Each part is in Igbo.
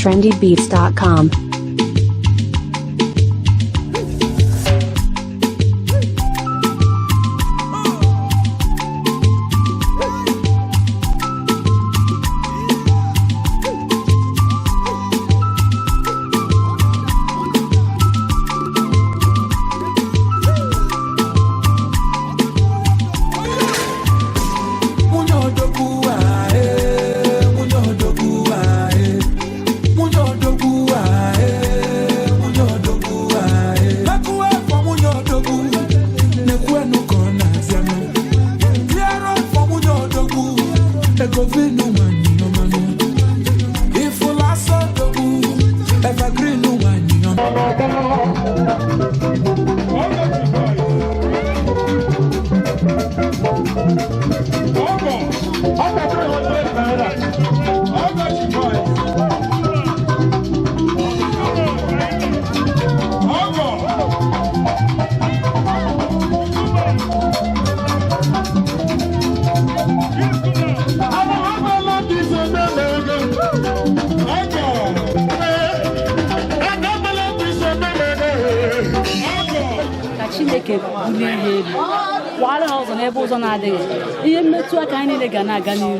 trendybeats.com. Chineke bulie ihe elu kwara ha ụzọ n'ebe ụzọ na-adịghị ihe mmetụ aka anyị niile ga na-aga n'ihu.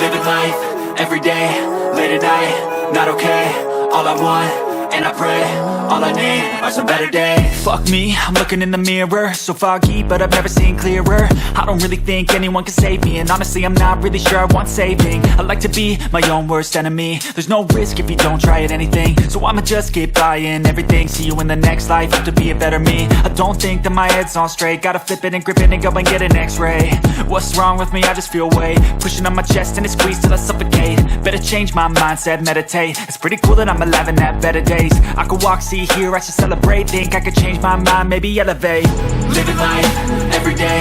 Living life, every day, late at night, not okay. All I want, and I pray, all I need are some better days. Fuck me, I'm looking in the mirror, so foggy, but I've never seen clearer. I don't really think anyone can save me, and honestly I'm not really sure I want saving. I like to be my own worst enemy. There's no risk if you don't try at anything, so I'ma just keep buying everything. See you in the next life, have to be a better me. I don't think that my head's on straight, gotta flip it and grip it and go and get an x-ray. What's wrong with me? I just feel weight pushing on my chest and it squeezes till I suffocate. Better change my mindset, meditate. It's pretty cool that I'm alive and have better days. I could walk, see, hear, I should celebrate. Think I could change my mind, maybe elevate. Living life, every day,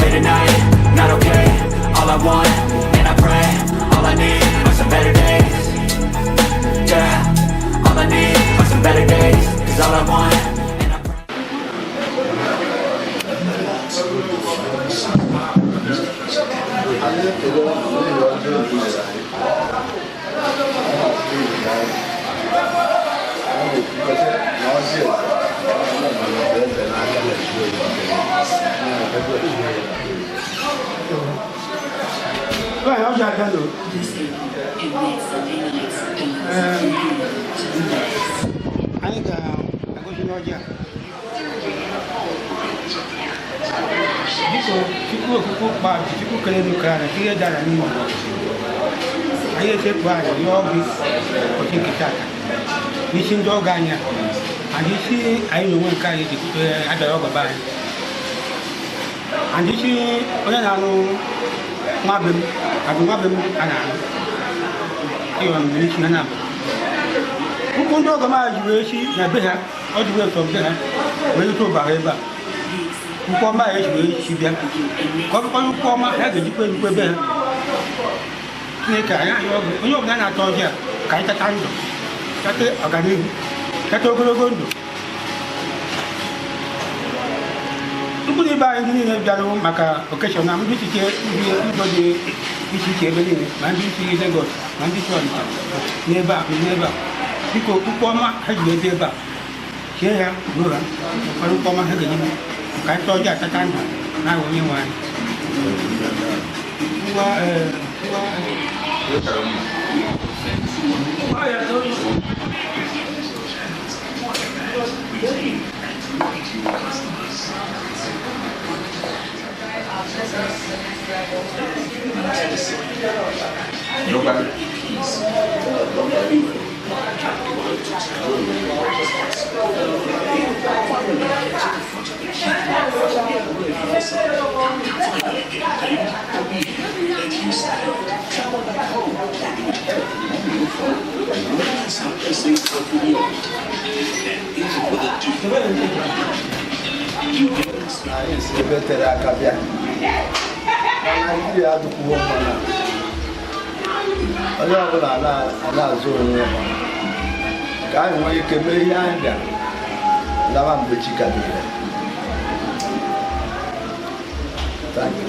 late at night, not okay. All I want, and I pray, all I need are some better days. Yeah, all I need are some better days. Cause all I want, and I pray. Maka occasion na mbi tike ndo de isi ebe ni ma mbi tike Lagos ma mbi tike neba biko ukoma ha ji ebe ba ke ya no ra kwa ukoma ha ga ni ka to ja ta kan na wo ni wa ya to Aí se betere aka bịa. Mana ndị adụkwuo mana. Onye ọbụla na-azụ onwe ya. Ka anyị nwee ike mee ihe anyị bịara. Lawa mgbe chi ka dịrị. Thank you.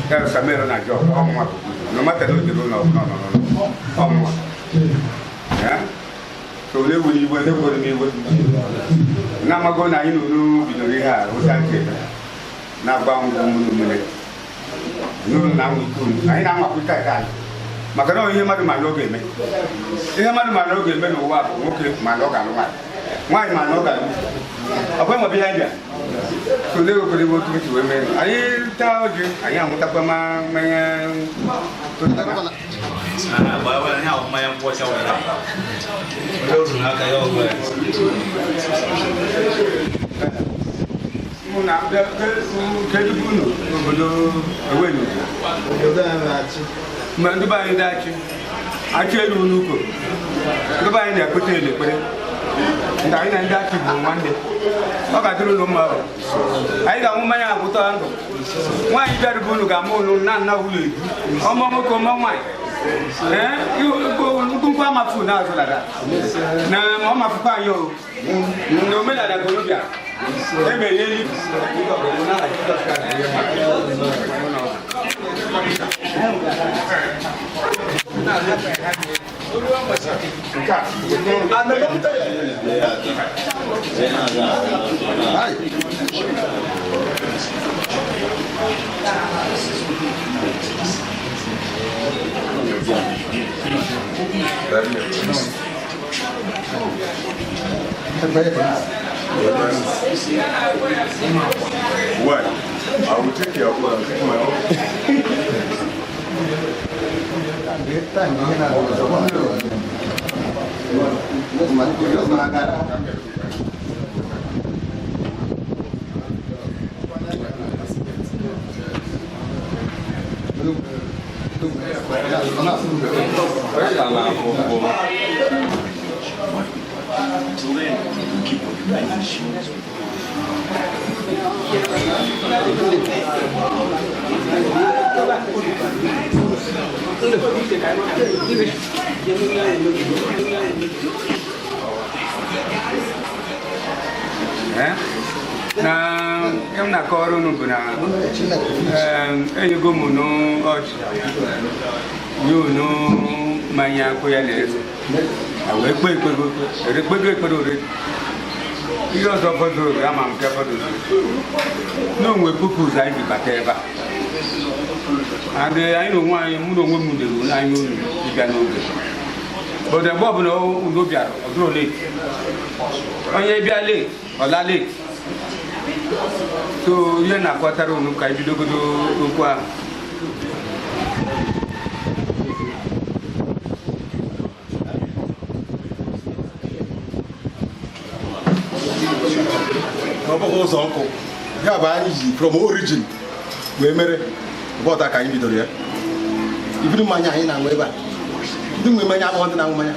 Kaya sa meron na job, no matter no dilo no. Yeah. So le wuli wo le wo ni wo. Na mago na inu no binori ha, o san ke. Na ba mu mele. No na mu ku. Ai na ma ku ta ta. Makano ihe madu ma lo ge me. Ihe madu ma lo ge me no wa, o ke ma lo ga lo wa. Why ma lo ga lo. Apa mo behind ya? So le ko le wo tu ti we me. Ai ta o je, ai amu ta pa ma to ta ba. Ba wa ni hawo ma yan po cha wa na. Lo ru na ka yo ba. Muna ke du bunu, bodo ewe ni. Obodo anyị na-achị. Ma ndị ba anyị dachi. Achị elu n'uko. Ndị ba anyị na-ekpete elekpere. Ndị anyị na ndị achị bụ nwanne. Ọ ga-adịrị ụlọ mma bụ. Anyị ga-anwụ mmanya agwụta ndụ. Nwaanyị bịara bụ unu ga-ama ụlọ nna ụlọ ebu. Ọmọ nwoke ọmọ nwaanyị. Nkwu amafu na-azụ lada. Na ma ọ mafukwa anyị o. Na omenala Colombia. Ebe ihe yi. What? I will take care of my own. Na em na kọrọ unu bụ na enyego m n'ọchị nye unu mmanya akwụ ya na-eze wee kpego ekpere ore ihe ọzọ fọdụrụ ama nke fọdụrụ n'onwe puku ụzọ anyị ji bata ebe a adị anyị na onwe anyị mụ na onwe m na-ewu n'anya unu ịbịa n'oge obodo ebe ọbụla unu bịara ọ dụrụ leti onye bịa leti ọla leti so ihe na-akọtara unu ka ibidogodo okwu ahụ n'ọbụghị ụzọ nkụ ya bụ anyị ji from origin wee mere bọta ka anyị bidoro ya ibido mmanya anyị na-aṅụ ebe a ndị nwe mmanya abụghị ndị na-aṅụ mmanya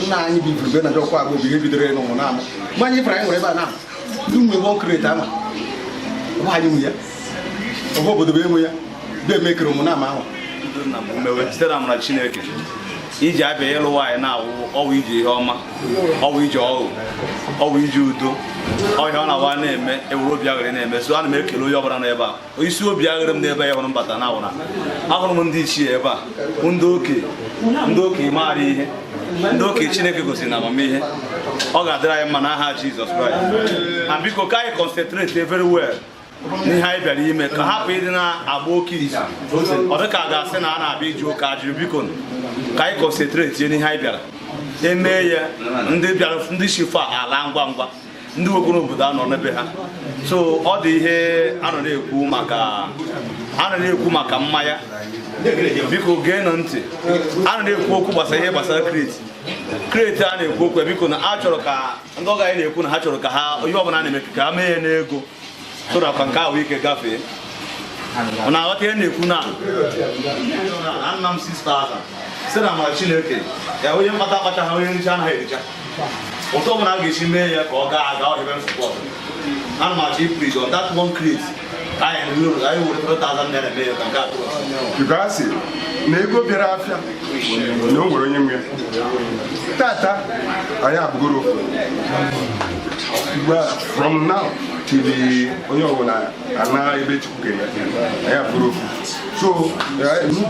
nna anyị bụ iburibe na jọkwa agba obi ihe bidoro ya n'ụmụ na-amụ mmanya ifere anyị nwere ebe a na ndị nwe ebe ọkreti ama ọbụ anyị nwe ya ọbụ obodo bụ enwe ya bụ emekere ụmụ na-ama ahụ Mmewe site na amara Chineke iji abịa ịlụ nwaanyị na-awụ ọwụ iji ihe ọma ọwụ iji ọwụ iji udo ọhịa ọ na-awa na-eme ewuru obi aghịrị na-eme so ana m ekele onye ọbụla n'ebe a isi obi aghịrị m n'ebe ya hụrụ mbata na awụra ahụrụ m ndị ichie ebe a ndị okenye maara ihe ndị okenye Chineke gosiri na amamihe ọ ga-adịrị anyị mma n'aha Jizọs Kraịst na biko ka anyị concentrate very well n'ihe anyị bịara ime ka hapụ ịdị na-agba oke izu ọ dị ka a ga-asị na a na-abịa iji ụka ajiri biko ka anyị concentrate ihe n'ihe anyị bịara emee ya ndị shifa ala ngwa ngwa ndị nwekoro obodo anọ n'ebe ha so ọ dị ihe a nọ na-ekwu maka mmanya biko gee nụ ntị a nọ na-ekwu okwu gbasara ihe gbasara kreti a na-ekwu okwu biko na a chọrọ ka ndị ọga anyị na-ekwu na ha chọrọ ka ha ihe ọbụla na-eme ka ha mee ya n'ego so na nke ahụ ike gafee na aghọta ihe na-ekwu na nna m 6,000 site na amara Chineke ya onye mkpata akpacha ha onye nricha anaghị ericha ụtọ ọbụla a ga-esi mee ya ka ọ gaa aga ọhịa nsọpọt ana m achọ ịpụrụ on that one crate ka anyị were 3,000 naira mee ya ka nke atụ Igasi na ego bịara afịa na o nwere onye nwe tata anyị abụgoro from now till onye ọbụla ana ebe Chukwu ga-enye anyị abụgoro so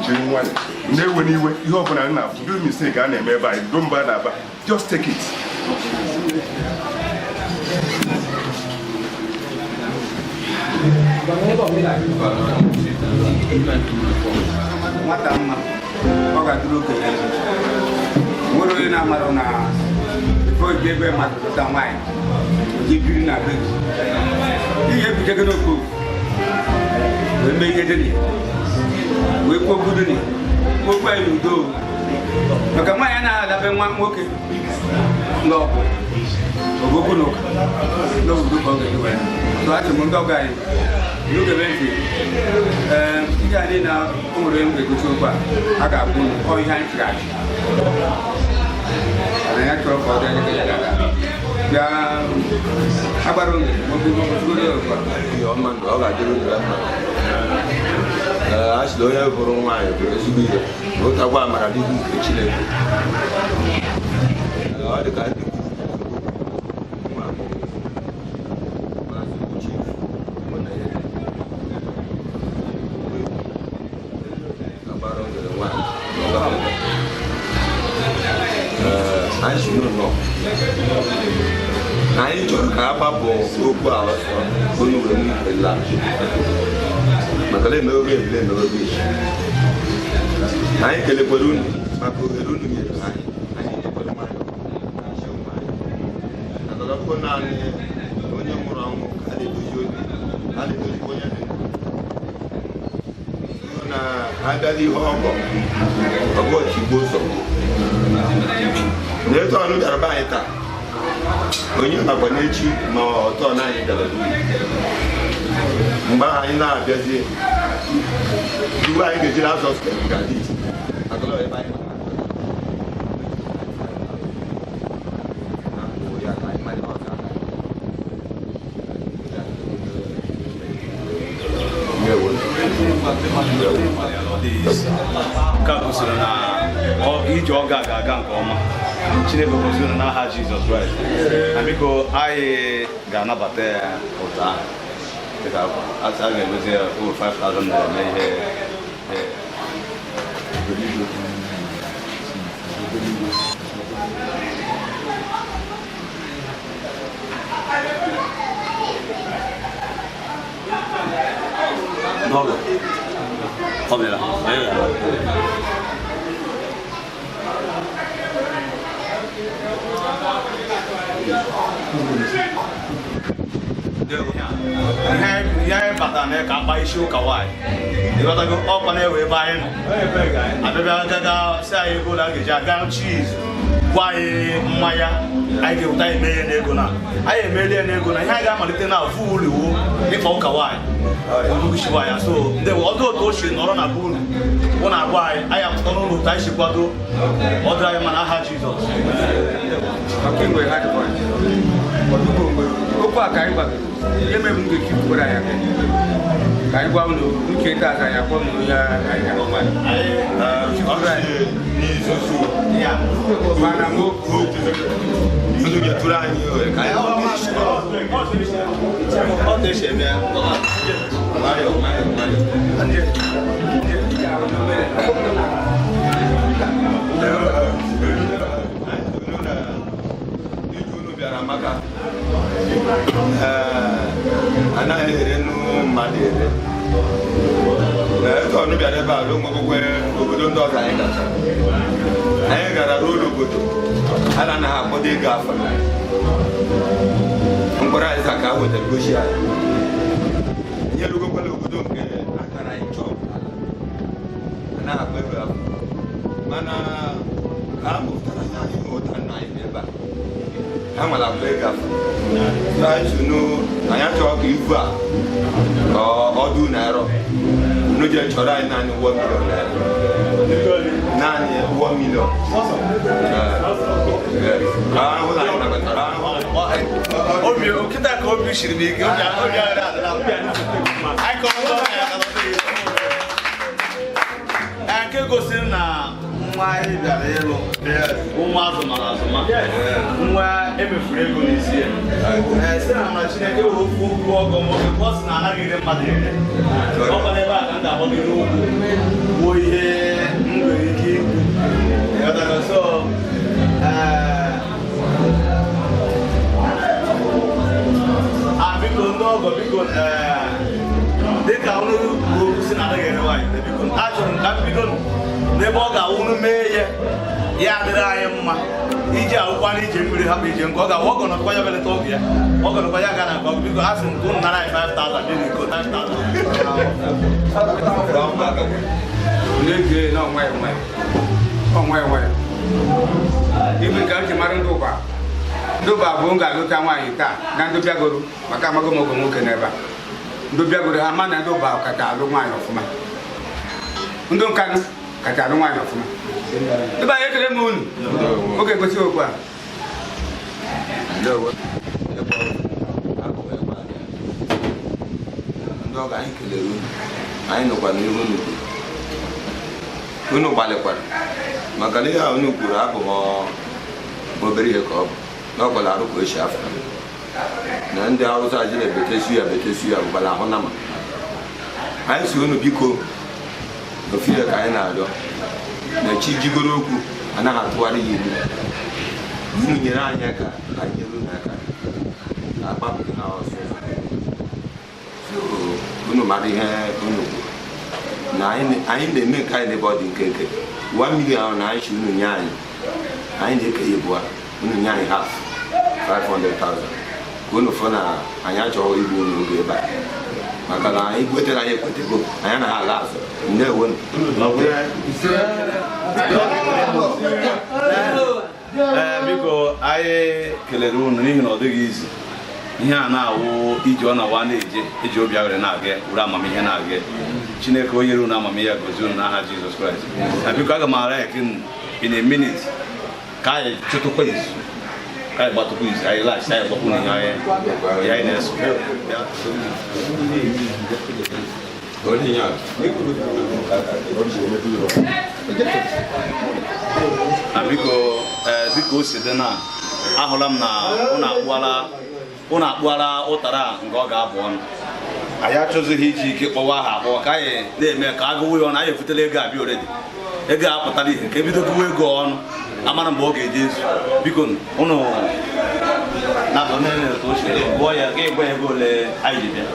jiri nwanyị na-ewe n'iwe ihe ọbụla na-abụ do mistake a na-eme ebe anyị do mba na-aba just take it. Nwata mma ọ ga-atụrụ okenye nwere onye na-amarụ na oge ebe mmadụ pụta nwaanyị oji biri na be gị ihe ebutego n'okwu wee mee ihe dịnị wee kpogbu dịnị kpogbu anyị n'udo maka nwaanyị anaghị adabe nwa nwoke n'ọgwụ ogbogbu n'ụka n'obodo ka ọ ga-ewe so achị m ndị ọgọ anyị n'oge ntị ihe anyị na o nwere mgbe egosi okwu a ga-abụ ọ ihe anyị chịrị achị na ya chọrọ ka ọ dị anya ya gaga bịa agbara oge ihe ọma ndụ ọ ga-adịrị ndụ ya mma a sịrị onye bụrụ nwaanyị bụ ezigbo ihe na ụtagwa amara n'ihu nke Chineke ọ dị ka ndị anyị chọrọ ka a gbapụ okwu a ọsọ onye were nwela maka na emeoge ebile emeoge echi anyị kelekwara unu maka ohere unu nyere anyị nyekwara nwanyị agagakwo naanị onye nwụrụ anwụ ka a na-edozi obi a na-edozi onye dị na agadi ihe ọgọchi gbo ụzọ na etu ọnụ bịara be anyị taa onye nakwa n'echi ma ọtọ na anyị bịara mgbe ahụ anyị na-abịazi iwe anyị ga-ejiri azọ gadit nke a gosiri na ije ọ ga-aga nke ọma Chineke gosiri n'aha Jizọs Kraịst na biko anyị ga-anabata ya ụtọ ahụ dịka a ga-enwezi ya over 5,000 naira mee ihe n'ọgụ ọ bịara ihe bata na ka akpa isi ụka nwaanyị ịghọtago ọkwa na-ewe ebe anyị nọ abịabịa gaga si anyị ego na a ga-eji aga chiz gwa anyị mmanya anyị ga-eweta eme ihe n'ego na anyị emeli ya n'ego na ihe anyị ga-amalite na afụ uliwo ịkpa ụka nwaanyị ugwuchiwa ya so ndị ọdụ otu o si nọrọ na be unu bụ na agwa anyị apụta n'ụlọ ụtọ anyị si kwado ọdụ anyị mana aha Jizọs okwu a ka anyị gbagoro eme m ga-eki kwere anya ka anyị gwa unu uche taa ka anyị akpọ m onye anyị mana m unu ga-etụrụ anyị ohere ka anyị maka anaghị ere mmadụ ere etu ọnụ bịara ebe a ruo nwekwe obodo ndị ọzọ anyị gacha anyị gara ruo n'obodo a na-anaghị akpọdo ego afọ mkpụrụ anyị ka a wetara gosi anyị ihe rugokwala obodo nke akara anyị chọọ anaghị akpọ ego afọ mana ka a mụtara ya anyị ụta nna anyị n'ebe a nwere akpa ego afọ anyị chọrọ ka ibu a ọdụ naira je chọrọ anyị naanị 1 million naira. Naanị 1 million. Obi okita ka obi shiri m ike. Obi nke gosiri na nwa anyị bịara ịlụ nwa azụmazụma nwa emefuru ego n'isi ya si na na Chineke were okwu okwu ọgọ nwoke ọ sị na anaghị ire mmadụ ere ọkwa n'ebe a ka m ga-agbagide okwu gbuo ihe m nwere ike ikwu so biko ndị ọgọ biko dịka ọnụ okwu si na anaghị ere nwaanyị biko achọrọ m ka m bido n'ebe ọ ga-awụrụ mee ihe ya adịrị anyị mma iji akwụkwọ na ije mmiri hapụ ije nke ọ ga-awụ ọgọnọkwa ya belata oge ya ọgọnọkwa ya ga na nke ọgụ biko a sị m ka ụnụ nara anyị 5,000 dị n'iko 5,000 ibe ka m ji mara ndị ụba bụ m ga-alụta nwaanyị taa na ndị bịagoro maka amaghị m oge nwoke n'ebe a ndị bịagoro ha ma na ndị ụba kacha alụ nwaanyị ọfụma ndị nkanụ kacha alụ nwaanyị ọfụma ebe anyị ekele m unu oge gosi okwu a ndị ọga anyị kelere unu anyị nọkwa n'ihu unu gbalịkwara maka na ihe a unu kwuru abụ m obere ihe ka ọ bụ n'ọgbala arụ ka esi afọ na ndị Hausa ji na-ebetesu ya gbala ahụ na ma anyị si unu biko n'ofe ka anyị na-arịọ na chi jigoro okwu anaghị atụgharị ya ilu unu nyere anyị aka anyị nyere unu aka na-agbapụghị ha ọsọ unu mara ihe unu kwuru na anyị na-eme nke anyị n'ebe ọ dị nke 1 million ahụ na anyị si unu nye anyị na-eke ya ebu unu nye anyị half 500,000 ka unu fụ na anyị achọghị igbu unu oge ebe a maka na anyị kwetara anyị ekwetego anyị anaghị ala azụ ndewo biko anyị kelere unu n'ihi na ọ dịghị izi ihe a na-awụ iji ọ na-awa na-eje eji obi aghụghọ na-aga were amamihe na-aga Chineke onye unu amamihe gozie unu n'aha Jizọs Kraịst na biko aga m ara eke in a minute ka anyị chụtụkwa izu ka anyị gbatụkwa izu anyị laghachi anyị gbapụ na ihe anyị na-eso biko dịka o si dị na ahụla m na ụnụ akpụala ụtara nke ọ ga-abụ ọnụ anyị achọzighị iji ike kpọwa aha abụọ ka anyị na-eme ka agụwụ ya ọnụ anyị efutela ego abịa oredi ego apụtara ihe nke bido gụwa ego ọnụ amara mgbe ọ ga-eji ezu biko ụnụ na-abụ gụọ ya ga egwe ego ole anyị ji bịa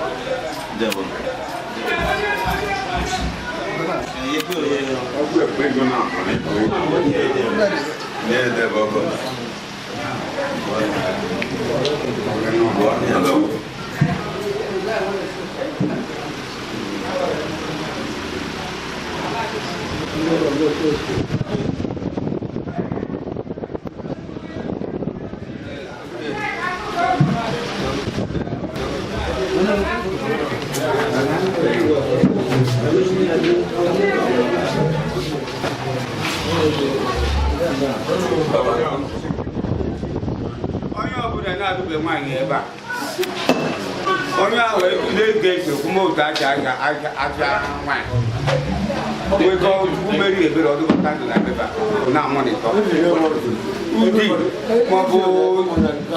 onye ọbụla na-adụbe nwaanyị ebe a onye ahụ na-ege ekpe kwumotu aja nwaanyị nwekọ umeri ebere ọdụkọta ndụ na ebe na-amụnịtọ ụdị maọbụ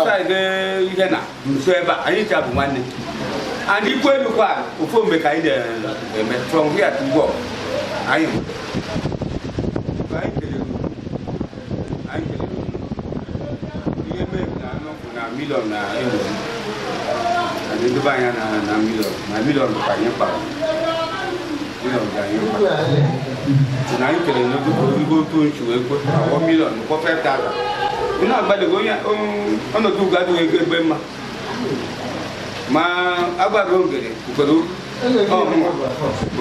saịdị ihe na nso ebe a anyị chabụ nwanne and ikwu elukwa ofu mgbe ka anyị na-eme from here to work anyị ihe mee na anọpụ na milion na elu ndebe anya na milion ka anyị kpara milion ka anyị kpara na anyị kere n'ogo otu nchu wee kwe awọ milion kwọ 5,000 ị na-agbadego onye ọnọdụ ugo adịghị ego ebe mma ma agbara ogere ugboro ọmụma bụ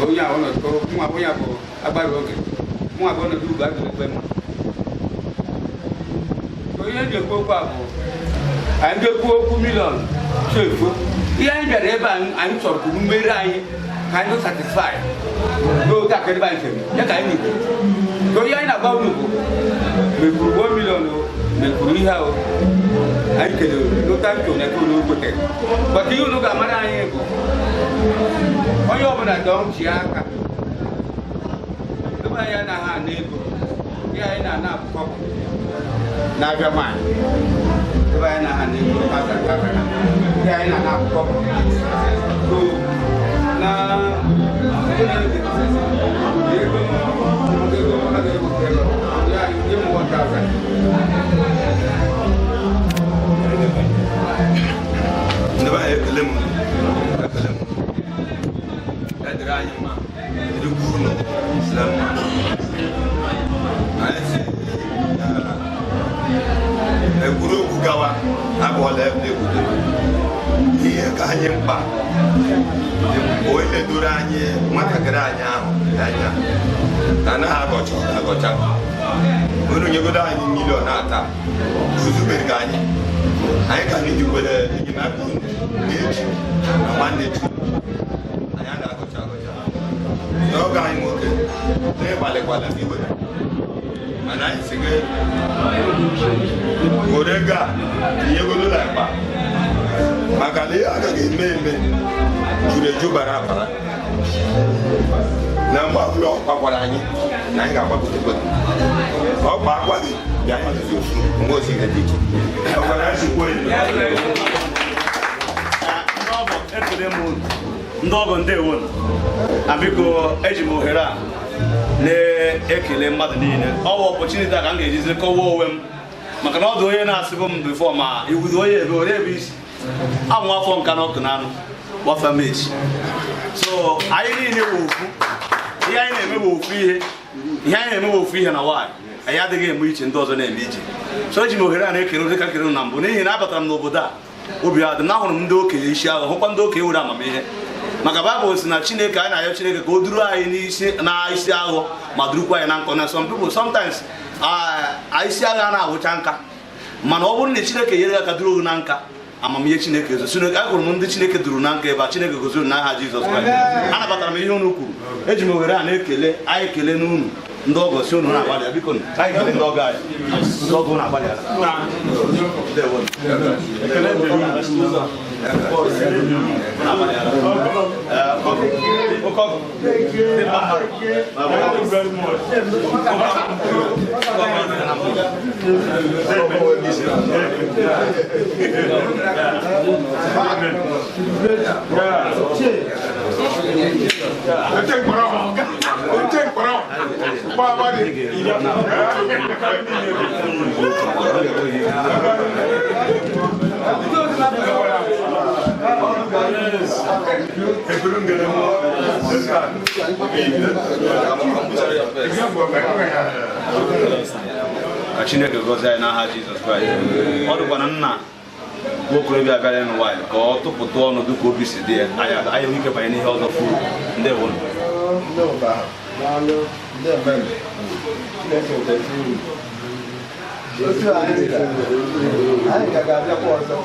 onye ahụ ọnọdụ nwa onye bụ agbara ogere nwa bụ ọnọdụ ugo adịghị ebe mma onye ji ekwu okwu a bụ anyị ga-ekwu okwu milion chefu ihe anyị bịara ebe anyị chọrọ ka mmeri anyị ka anyị satisfai ka kere ba nke ya ka ni ko ya ina ba unu ko me ku 1 million o me ku ihe o ai kele no ta ko na ko no ko te ba ti unu ga mara anyị ko onye ọbụla dọm chi aka ebe ya na ha na ego ya ina na akwụkwọ na abịa nwanyị ebe ya na ha na ego aka aka ya ina na akwụkwọ so na Neba ekelem edranya ma edugurno islam ma ayese eguru kugawa abola ebule ihe ka anyị mkpa onye doro anyị nwatakịrị anyị ahụ anya anaghị agọcha unu nyegodo anyị milion ata ozubere ka anyị ka anyị jikwere enyemaka na-echi na nwanne chi anyị a na-agọcha n'oge anyị nwoke n'ịgbalịkwala iwere mana anyị si gị were ga tinyegodo na akpa maka na ihe agaghị eme juru eju bara abara na mgbe ọbụla ọkwa gwara anyị na anyị ga-agbapụtakwa ọkpa akwa gị bịa hazizi ofu mgbe osi ihe dị iche ndị ọgọ ndewo na biko eji m ohere a na-ekele mmadụ niile ọwa ọpọchuniti a ka m ga-ejizi kọwa onwe m maka na ọ dị onye na-asịbụ m bifọ ma iwuzi onye ebe ore ebe isi amụ afọ nka na ọkụ na anụ gbafa mechi so anyị niile bụ ofu ihe anyị na-eme bụ ofu ihe anyị na-eme bụ ofu ihe na nwaanyị anyị adịghị eme iche ndị ọzọ na-eme iche so eji m ohere a na-ekele ụdị ka kere na mbụ n'ihi na abatara m n'obodo a obi adị m na ahụrụ m ndị okenye isi agha hụkwa ndị okenye were amamihe maka Baịbụl si na Chineke anyị na-ayọ Chineke ka o duru anyị na isi aghọ ma durukwa anyị na nkọ na some people sometimes isi agha na-ahụcha nka mana ọ bụrụ na Chineke nyere aka duru na nka amamihe Chineke agụrụ m ndị Chineke duru na nka ebe a Chineke goziri n'aha Jizọs Kraịst anabatara m ihe unu kwuru eji m ohere a na-ekele anyị ekele n'unu ndị ọgọ si unu na-agbalị biko anyị kele ndị ọgọ anyị ndị ọgọ na-agbalị ka Chineke gọzie anyị n'aha Jizọs Kraịst ọ dịkwa na nna nwokorobịa bịara ịnụ nwaanyị ka ọ tụpụta ọnụ dị ka obi si dị ya anyị nwee ike banye n'ihe ọzọ furu ndewo otu anyị ga-abịakwa ọzọ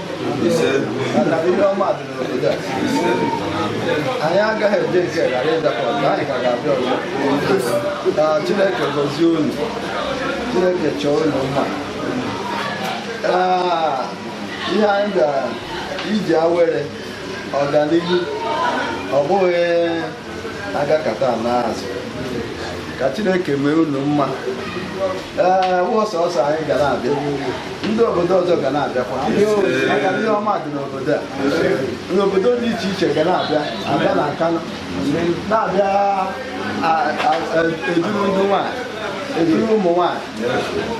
maka ihe ọma dị n'obodo a anyị agaghị eje nke ghara ịbịakwa ọzọ anyị ga-abịa ọzọ ka Chineke gọzie unu Chineke chọọ unu mma ihe anyị bịara iji awere ọganihu ọ bụghị agakata n'azụ ka Chineke mee unu mma ọsọsọ anyị ga na-abịa ndị obodo ọzọ ga na-abịakwa maka ihe ọma dị n'obodo a n'obodo dị iche iche ga na-abịa abịa na Nkanu na-abịa eduru ndị nwaanyị eduru ụmụ nwaanyị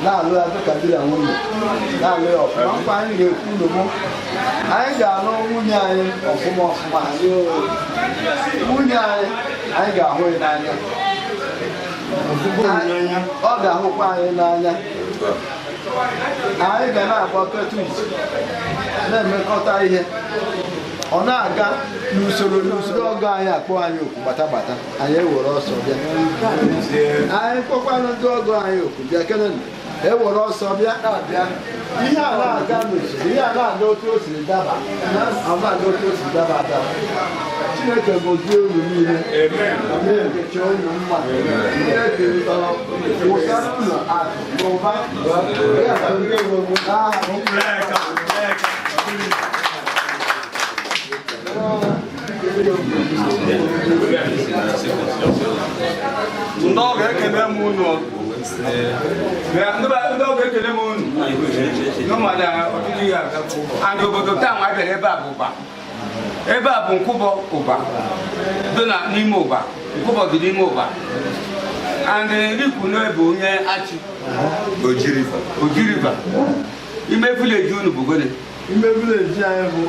na-alụ ya dịka di na nwunye na-alụ ya ọfụma mkpa anyị ga-ekwu n'ugbo anyị ga-alụ nwunye anyị ọfụma ọfụma nwunye anyị ga-ahụ ya n'anya ọ ga-ahụkwa anyị n'anya anyị ga na-agbakọta uche na-emekọta ihe ọ na-aga n'usoro ọgọ anyị akpọ anyị oku gbata anyị ewere ọsọ bịa anyị kpọkwana ndị ọgọ anyị oku bịa kene ewere ọsọ bịa ihe a na-aga n'usoro ihe a na-aga otu o siri daba adaba Chineke gozie unu niile. Chineke chọọ unu mma. Chineke wụsa unu akụ n'ụba. Ya ka ndị nwere n'aha ndị ọ ga-ekele m unu ndị ọ ga-ekele m unu n'ụmụada ọtụtụ ihe aga obodo taa nwa bịara ebe a bụ ụba ebe a bụ nkwụbọ ụba dị n'ime ụba nkwụbọ dị n'ime ụba and rikwu n'ebe onye achị Ojiriva ime vileji unu bụ gole ime vileji anyị bụ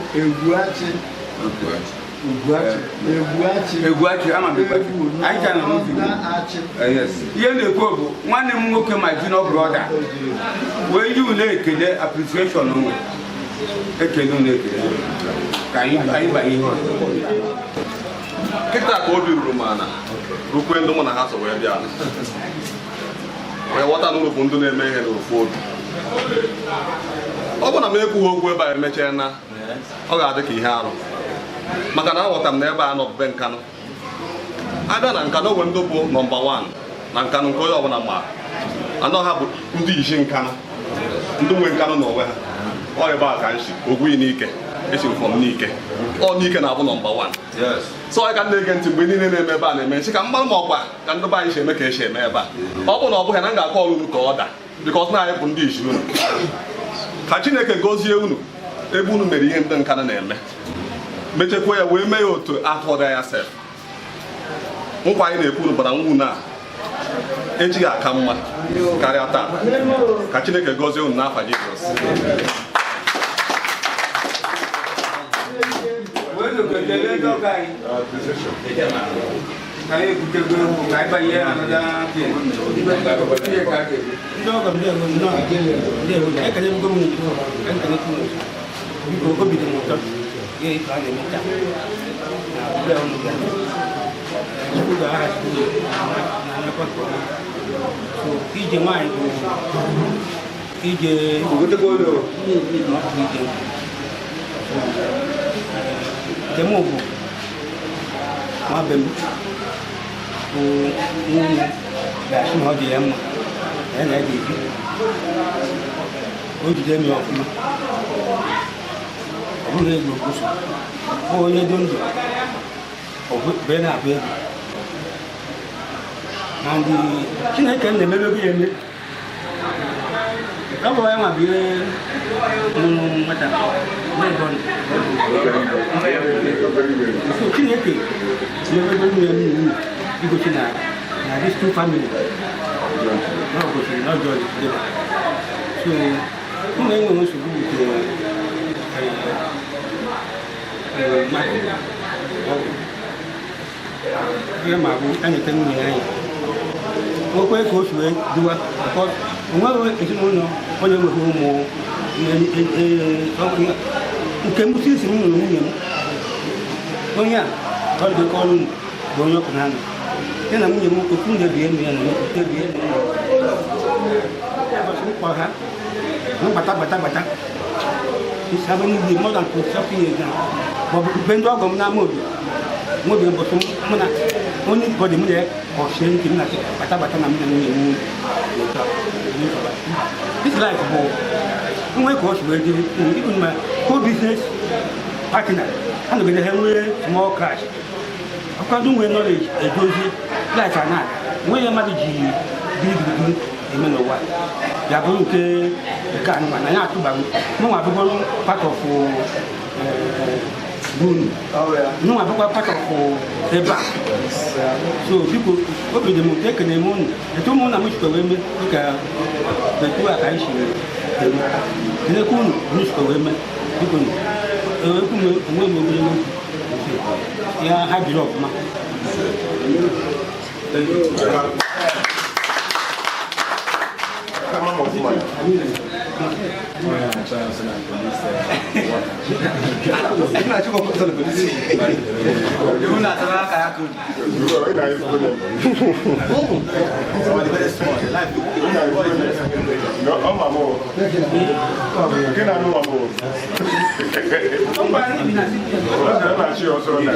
Egwuachi ama m anyị ka nọ n'obi ihe na-ekwu bụ nwanne m nwoke ma junior brother wee yi ule ekele appreciation onwe ekele ule ekele ka anyị banye ihe ọzọ kịta ka obi ruru m ana rukwe ndị mụ na ha so wee bịa wee ghọta na unu bụ ndị na-eme ihe n'ofu obi ọ bụ na m ekwughị okwu ebe a emechee na ọ ga-adị ka ihe arụ maka na aghọtara m na ebe a nọ be Nkanụ abịa na Nkanụ onwe ndị bụ nọmba 1 na Nkanụ nke onye ọbụla ma anọ ha bụ ndị isi Nkanụ ndị nwe Nkanụ n'onwe ha ọ ebe a ka nshi ogwuyi n'ike esi fọm n'ike ọ n'ike na-abụ nọmba 1 so ọ ka na-ege ntị mgbe niile na-eme ebe a na-eme nsị ka mgbalụ ma ọkwa ka ndị be anyị si eme ka esi eme ebe a ọ bụ na ọ bụghị na m ga-akọ ọrụ unu ka ọ da bikọs na anyị bụ ndị isi unu ka Chineke gọzie unu ebe unu mere ihe ndị Nkanụ na-eme mechekwa ya wee mee ya otu afọdụ ya sef nkwa anyị na-ekwu unu bara nwa unu a ejighị aka mma karịa taa ka Chineke gọzie unu n'afa Jizọs ye ka ne meta na bla onu ga su ga ha su na ko ko so ije mai ko ije gote ko do ije demo bu ma bem ko ni da shi mo di yamma yana di o di demi o kuma onye ego kwụsị onye dị ndụ be na-abụ ego na ndị Chineke na-emebe ego ya eme ọ bụ ya nwa bụ ihe mụrụ nwata n'ebe so Chineke na-emebe ego ya n'iwu igochi na these two family na ogosiri na ọjọọ so ụmụ enweghị nsogbu butere ihe ma bụ anyete nwunye anyị okwe ka o si wee duwa onweghị ezinụlọ onye nweghị ụmụ nke mbụsi isi m nụrụ nwunye m onye a ọ dịka ọrụ bụ onye ọkụ na anụ ya na nwunye m ofu nwunye bie enu ya na okwute bie enu mkpọ ha gbata it's having been more than 20 years now. But when you go now, movie but only body money or sharing him like this life, when we go even my co-business partner, and with the small crash. According to knowledge, a dozy life and not. When your marriage, big, you know what? They are going to the car, and I have to buy no part of moon. No, I have part of the back. So people open the moon, take the moon, the 2 months which the women the 2 are actually the moon, which the women people yeah, I belong. Thank you. ina ci ko fata polisi Una tara ka ya ku. Ina yi ko ne. No, mamo. Kina no mamo. Na ci o so na.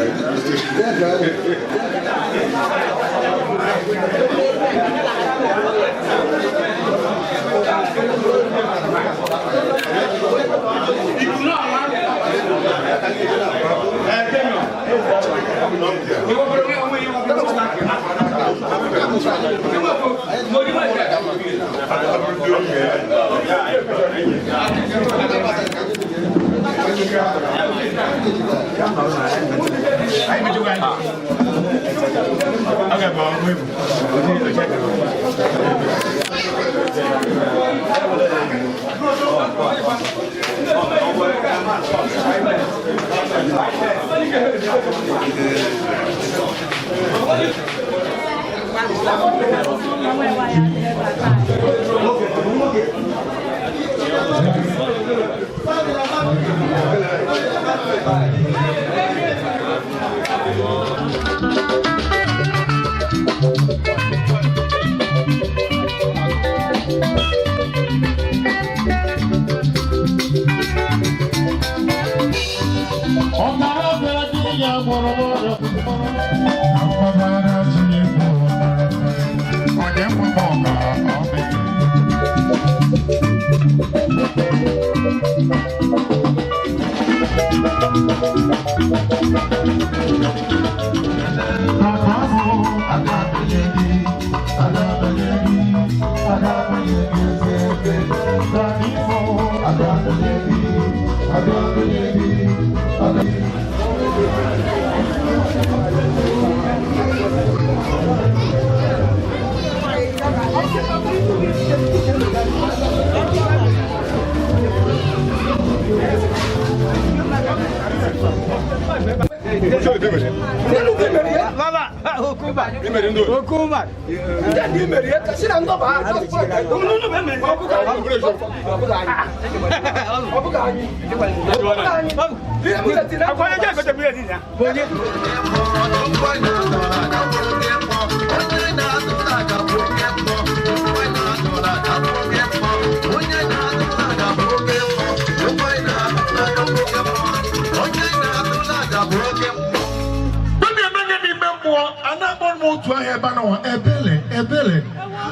Ebele.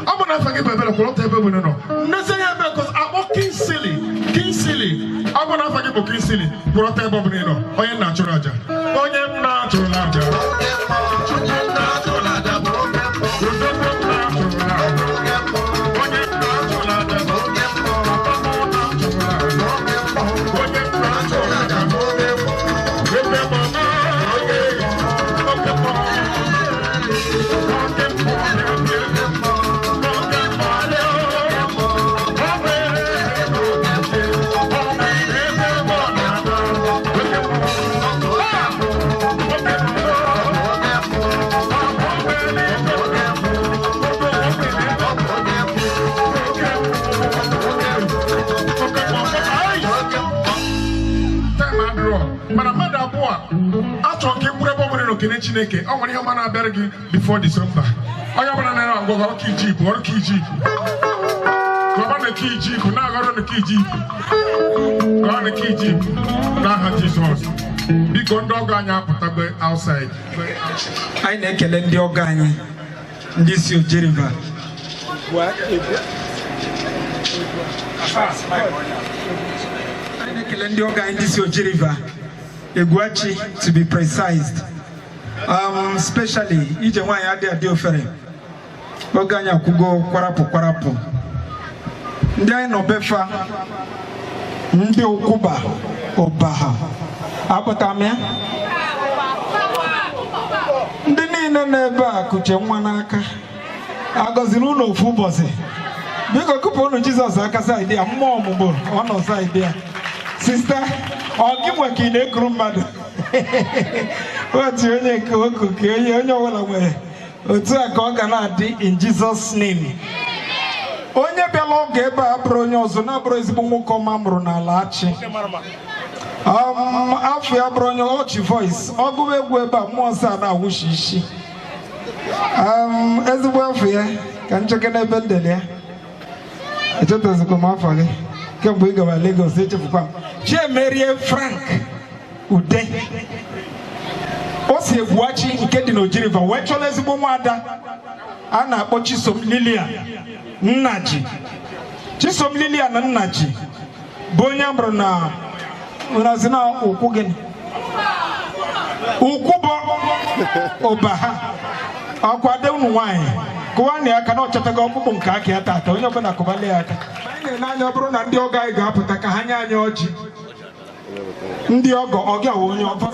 I'm gonna forget Ebele. What Ebele no? Nese Ebele because I'm King Silly. I'm gonna forget King Silly. What Ebele no? Oye natural aja. Chineke, I want to hear Bergi before December. I am going to go to key jeep or key jeep. Go on the key jeep, now go on the key jeep. Go on the key jeep. Now have Jesus. Big dog on your outside. I need to let the organ. This is Jeriva. What? I need to let the organ. This is Jeriva. Eguachi, to be precise. Especially ije nwaanyị adị ofere oge anyị akwụgo kwarapụ ndị anyị nọ befa ndị ụkwụba ụbaha apụtara ya ndị niile n'ebe a kuche nwa n'aka agọziri ụlọ ofu ụbọchị biko kụpụ ụnụ Jizọs aka saịdị ya mmụọ ọmụmụ ọ nọ saịdị ya sista ọ gị nwe ka ị na-ekuru mmadụ otu onye nke oku ka onye ọbụla nwere otu a ka ọ ga na-adị in Jesus name. Onye bịala oge ebe a bụrụ onye ọzọ na-abụrụ ezigbo nwoke ọma mụrụ n'ala achị afọ ya bụrụ onye ọchị voice ọgụba egwu ebe a mmụọ nsọ a na-awụshi isi ezigbo afọ ya ka ncheke n'ebe ndele ya echetazikwa m afọ gị kemgbe ị gara Lagos echefukwa m Chiemerie Frank Ude o si Egwuachi nke dị n'Oji River wee chọrọ ezigbo nwaada a na-akpọ Chisom Lilian Nnaji. Chisom Lilian Nnaji bụ onye amụrụ na Unazina ukwu gịnị ukwu bụ Obaha akwade unu nwanyị kụwa na aka na ọchọtago ọkpụkpụ nke aka ya tata onye ọbụla kụbala ya aka anyị na-anya ọ bụrụ na ndị ọgọ anyị ga-apụta ka ha nye anyị ọjị ndị ọgọ ọgị awụ onye ọgọ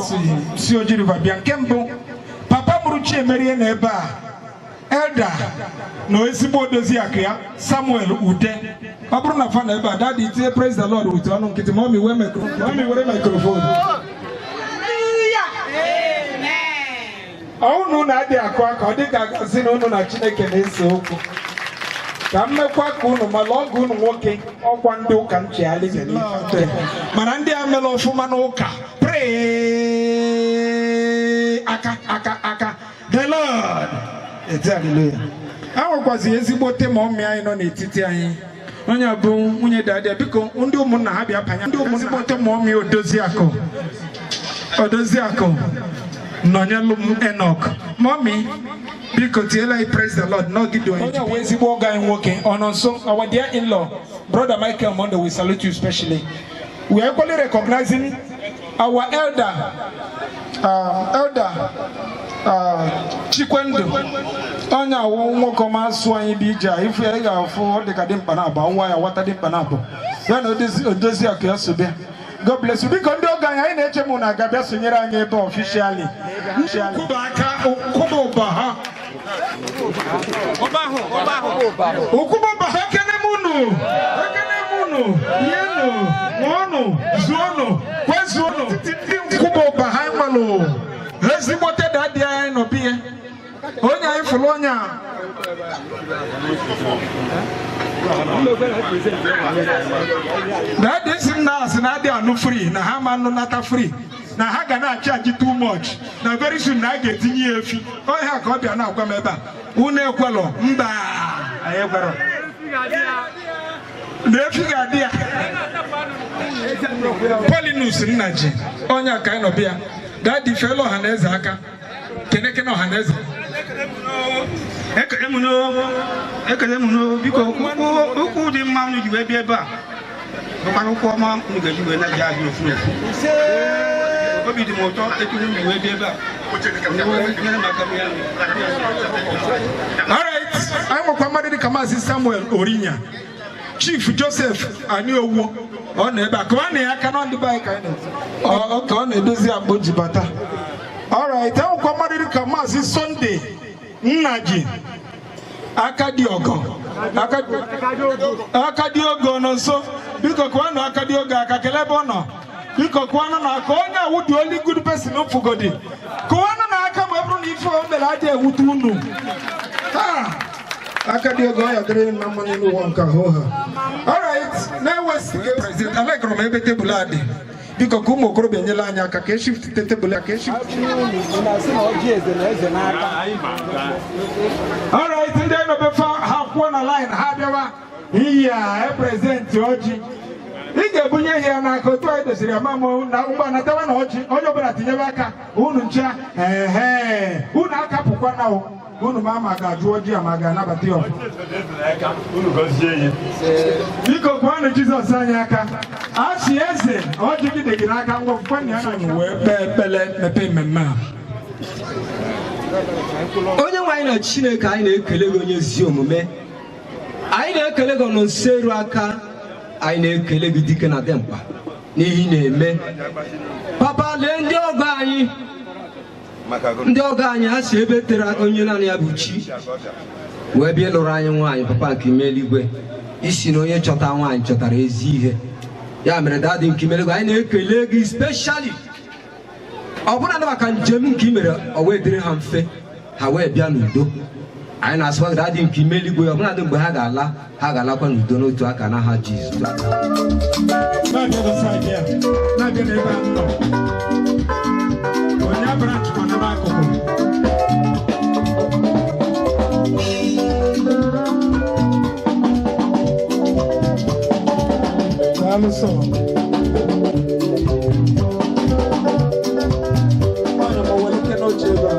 si Oji River bịa nke mbụ papa mụrụ Chiemerie na ebe a Elda na ezigbo odozi akụ ya Samuel Ude ọ bụrụ na fa na ebe a daddy itinye praise the Lord with ọnụ nkịtị ma ọmị were microphone unu na-adị akụ aka ọ dị ka gasị na unu na Chineke na-ese okwu ka mmekwa ka unu mala ọgụ unu nwoke ọkwa ndị ụka nchegharị mana ndị a mere ọfụma n'ụka pray aka the Lord a nwekwazi ezigbo tema ọmị anyị nọ n'etiti anyị onye bụ nwunye dadị biko ndị ụmụnna ha bịa panya ndị ụmụnna tema ọmị Odoziakụ nọnyelụ m Enoch mommy biko tiela I praise the Lord n'ogide onye wee ezigbo ọga anyị nwoke ọ nọ nso our dear in-law brother Michael Monday we salute you specially. We are equally recognizing our elder Chikwendo onye awụ nwoke ọma asụ anyị dị ije ife ya ga-afụ dịka dị mkpa na-abụ nwa ya wata dị mkpa na-abụ ya na Odoziakụ ya so bịa. God bless you. Biko ndị ọgọ anyị na-eche mụ na aga-abịa sonyere anyị ebe officially. Ukubaha ekene munu yenu ṅụọnụ zuonụ kwezuonụ Ukubaha ịmalụ ezigbote dadị anyị nọ biye onye anyị fụrụ onye a dadị si nna asị na adị anụ free na ha ma anụ nata free na ha ga na-achaji too much na very soon na a ga-etinye ya efi onye ha ka ọ bịa na-agwa m ebe a unu ekwelọ mba anyị gwara na efi ga-adị ya Polinus Nnaji onye a ka anyị nọ bịa dadị fela ọhaneze aka kenekene ọhaneze ekele mụno biko okwu dị mma unu ji wee bịa ebe a bụkwana ụkwụ ọma unu ga-eji wee na-abịa abịa ofu ofu obi dị m ụtọ etu unu ji wee bịa ebe a nyere maka m ya. Alright, anyị nwekwa mmadụ dịka Maazị Samuel Orinya Chief Joseph Aniowo ọ na ebe a kụwa na ya aka na ndị be anyị ka ọ na-edozi akpụ ji bata. Alright, anyị nwekwa mmadụ dịka Maazị Sunday Nnaji Akadiogo nọ nso biko kụwanụ Akadiogo aka kelee ebe ọ nọ biko kụwanụ na aka onye awụ dị only good person mfugodi kụwanụ na aka ma ọ bụrụ na ife o mere adịghị ewute unu Akadiogo ọ ya dịrị na mmanụ n'ụwa nke ahụ ha. Alright, na-ewesighị President Allegro ma ebe tebụl adị biko ka ụmụ okorobịa nyela anyị aka ka eshifte tebụl ya ka eshifte. Alright, ndị anyị nọbefa ha kwuo na line ha bịawa iyi a prezidenti ọjị ị ga-ebunye ihe ya n'aka otu anyị doziri ya mamụ na mgbe anatawa na ọjị onye ọbụla tinyebe aka unu ncha unu akapụkwa na unu ma ga-ajụ ọjị a ma ga-anabata ya biko kwanụ Jizọs anyị aka achị eze ọjị gị dị gị n'aka ngwa kwanụ ya na anyị wee kpee ekpele mepe mmemme a. onye nwe anyị na Chineke anyị na-ekele gị onye ezi omume anyị na-ekele gị ọnụ nso eru aka anyị na-ekele gị dike na dimkpa n'ihi na-eme papa lee ndị ọgọ anyị ha si ebe tere onye naanị ya bụ chi wee bịa lụrụ anyị nwaanyị papa nke ime eluigwe isi na onye chọta nwaanyị chọtara ezi ihe ya mere dadị nke ime eluigwe anyị na-ekele gị speshali ọ bụla na maka njem nke i mere o wee dịrị ha mfe ha wee bịa n'udo anyị na-asịkwa gị adị nke ime eluigwe ọbụla dị mgbe ha ga-alakwa n'udo n'otu aka n'aha Jizọs. na-abịa n'ebe a nọ onye abara ntụkwa n'akụkụ alụsọ nwanyị ma nwere ike n'oche ebe a.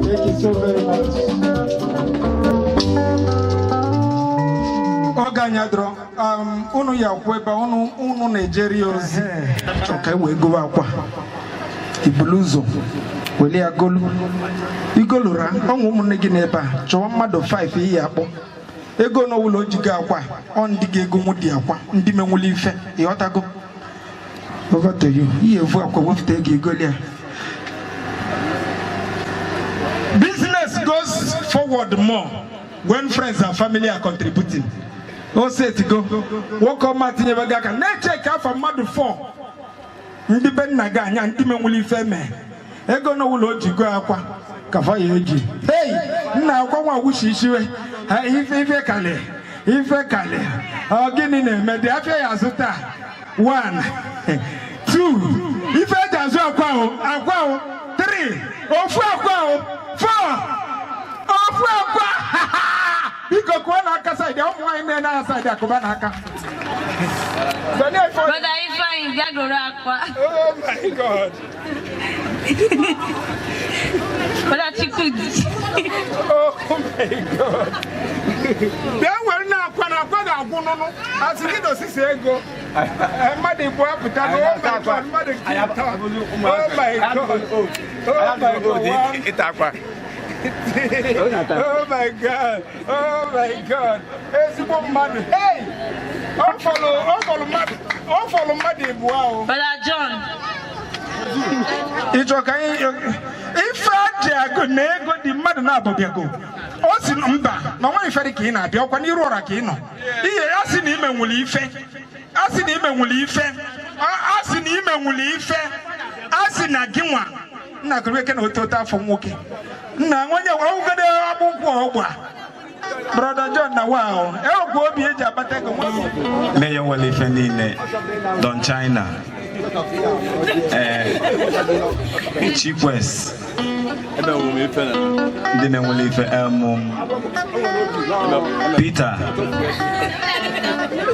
Thank you so very much. Oganya dro unu ya kwa ebe unu na-ejeri ozi chọka wee gowa akwa ibulu ụzọ wele agolu igolura ọnwụ ụmụnne gị n'ebe a chọwa mmadụ 5 iyi akpọ ego n'ọwụlọ ojigo akwa ọ ndị ga-ego mụ dị akwa ndị menwuli ife ịghọtago over to you ihe evu akwa wepụta ego igoli a. Business goes forward more when friends and family are contributing. O say to go work on Martin Bagaka na check out for mmadụ 4 ndị be nna ga anya ndị menwuli ife me ego no ụlọ ojigo akwa ka fa ya eji hey nna akwa nwa wushi ishiwe ife kale ọ gịnị na-eme dị afịa ya azụta 1 2 ife eji azụ akwa o 3 ofu akwa o 4 ofu akwa biko kwa na aka side ụmụ nwanyị na side akụba na aka. Brother Ifeanyi bịagoro akwa. Oh my God. Brother Chikudi. Oh my God. Bịa nwere na akwa ga-agwụ nụnụ asị gị dosisi ego mmadụ igbo apụta na oh my God mmadụ nke ịta oh my God oh my God oh my God oh my God ezigbo mmadụ hey ọ fọlụ mmadụ igbo ahụ. Brother John ịchọ ka ife aji agụ na ego dị mmadụ na-abụbịago o si mba na nwa ifere ka ị na-abịa ọkwa n'iru ọra ka ị nọ ihe ya si na ime nwuli ife asị na gị nwa nna gụrụ eke na ototo afọ nwoke nna onye ọgụgode akwụkwọ ọgba Brother John na wow egwu obi eji abata ego mee ya nwere ife niile Don China Chikwes ndị na-enwere ife Peter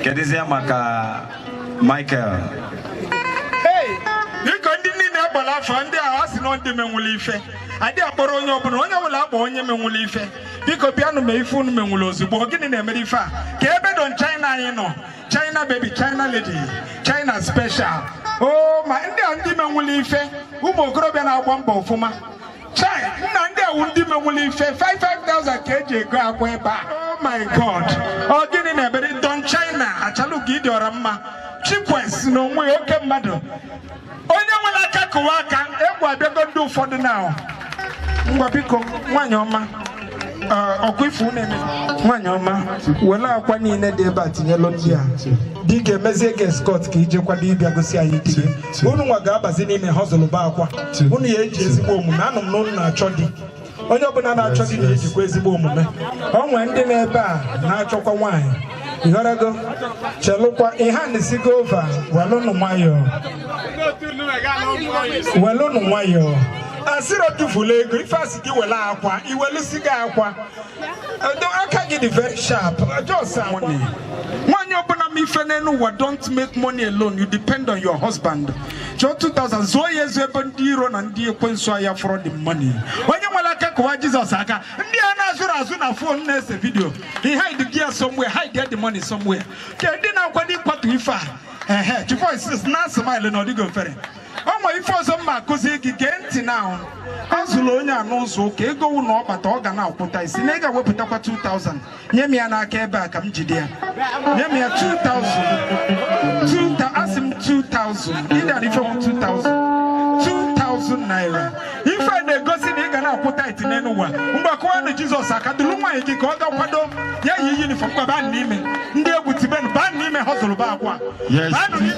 kedụzie maka Michael biko ndị niile agbara afọ ndị ahụ asị na ndị menwere ife adị akpọrọ onye ọbụla onye ọbụla akpọ onye menwere ife biko bịanụ mee ife unu menwere ozugbo gịnị na-emere ife a ka ebe Don China anyị nọ China baby China lady China special ma ndị a ndị menwere ife ụmụ okorobịa na-agba mbọ ọfụma chai nna ndị awụ ndị menwere ife 55,000 ka eji ego akwa ebe a oh my God ọ gịnị na-emere Don China achalụ gị dị ọra mma Chikwes na onwe oke mmadụ onye nwere aka kụwa aka egwu abịago ndị ụfọdụ na ngwa biko nwanyị ọma ọkwa ifu na-eme nwanyị ọma were akwa niile dị ebe a tinyelụ ndị a dị ga-emezie gị skọt ka ije kwado ịbịa gosi anyị di unu nwa ga-abazi n'ime họzụlụba akwa unu ya eji ezigbo omume anụ m na unu na-achọ di onye ọbụla na-achọ di na-ejikwa ezigbo omume o nwee ndị n'ebe a na-achọkwa nwaanyị ịghọrago chelụkwa ihe a na-esigo ova welụnụ nwayọọ asịrị otufula ego ife asị gị wele akwa iwelusi gị akwa aka gị dị very sharp just money nwanyị ọbụla m ife n'elu ụwa don't make money alone you depend on your husband chọọ 2000 zụọ ya ezu ebe ndị iro na ndị ekwensu ahịa fọrọ the money onye nwere aka kụwa Jizọs aka ndị a na-azụrụ azụ na fon na-ese vidio he hide gear somewhere hide the money somewhere ka ndị na-akwado ịkwatu ife a Chikwes na smile na ọdịgo ofere ọnwa ife ọzọ mma akụzi gị gee ntị na ahụ azụrụ onye a n'ụzọ ụka ego ụlọ ọkpata ọ ga na-akwụta isi na ị ga-ewepụtakwa 2,000 nye m ya n'aka ebe a ka m jide ya nye m ya 2,000 asị m 2,000 ịdara ife bụ 2,000 naira ife na-egosi na ị ga na-akwụta iti n'elu ụwa mgbakọwa na Jizọs aka duru nwaanyị gị ka ọ ga-akwado ya yi yunifọm kwa baa n'ime ndị egwu tiben baa n'ime họzụrụ ba akwa baa n'ime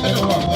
Hello.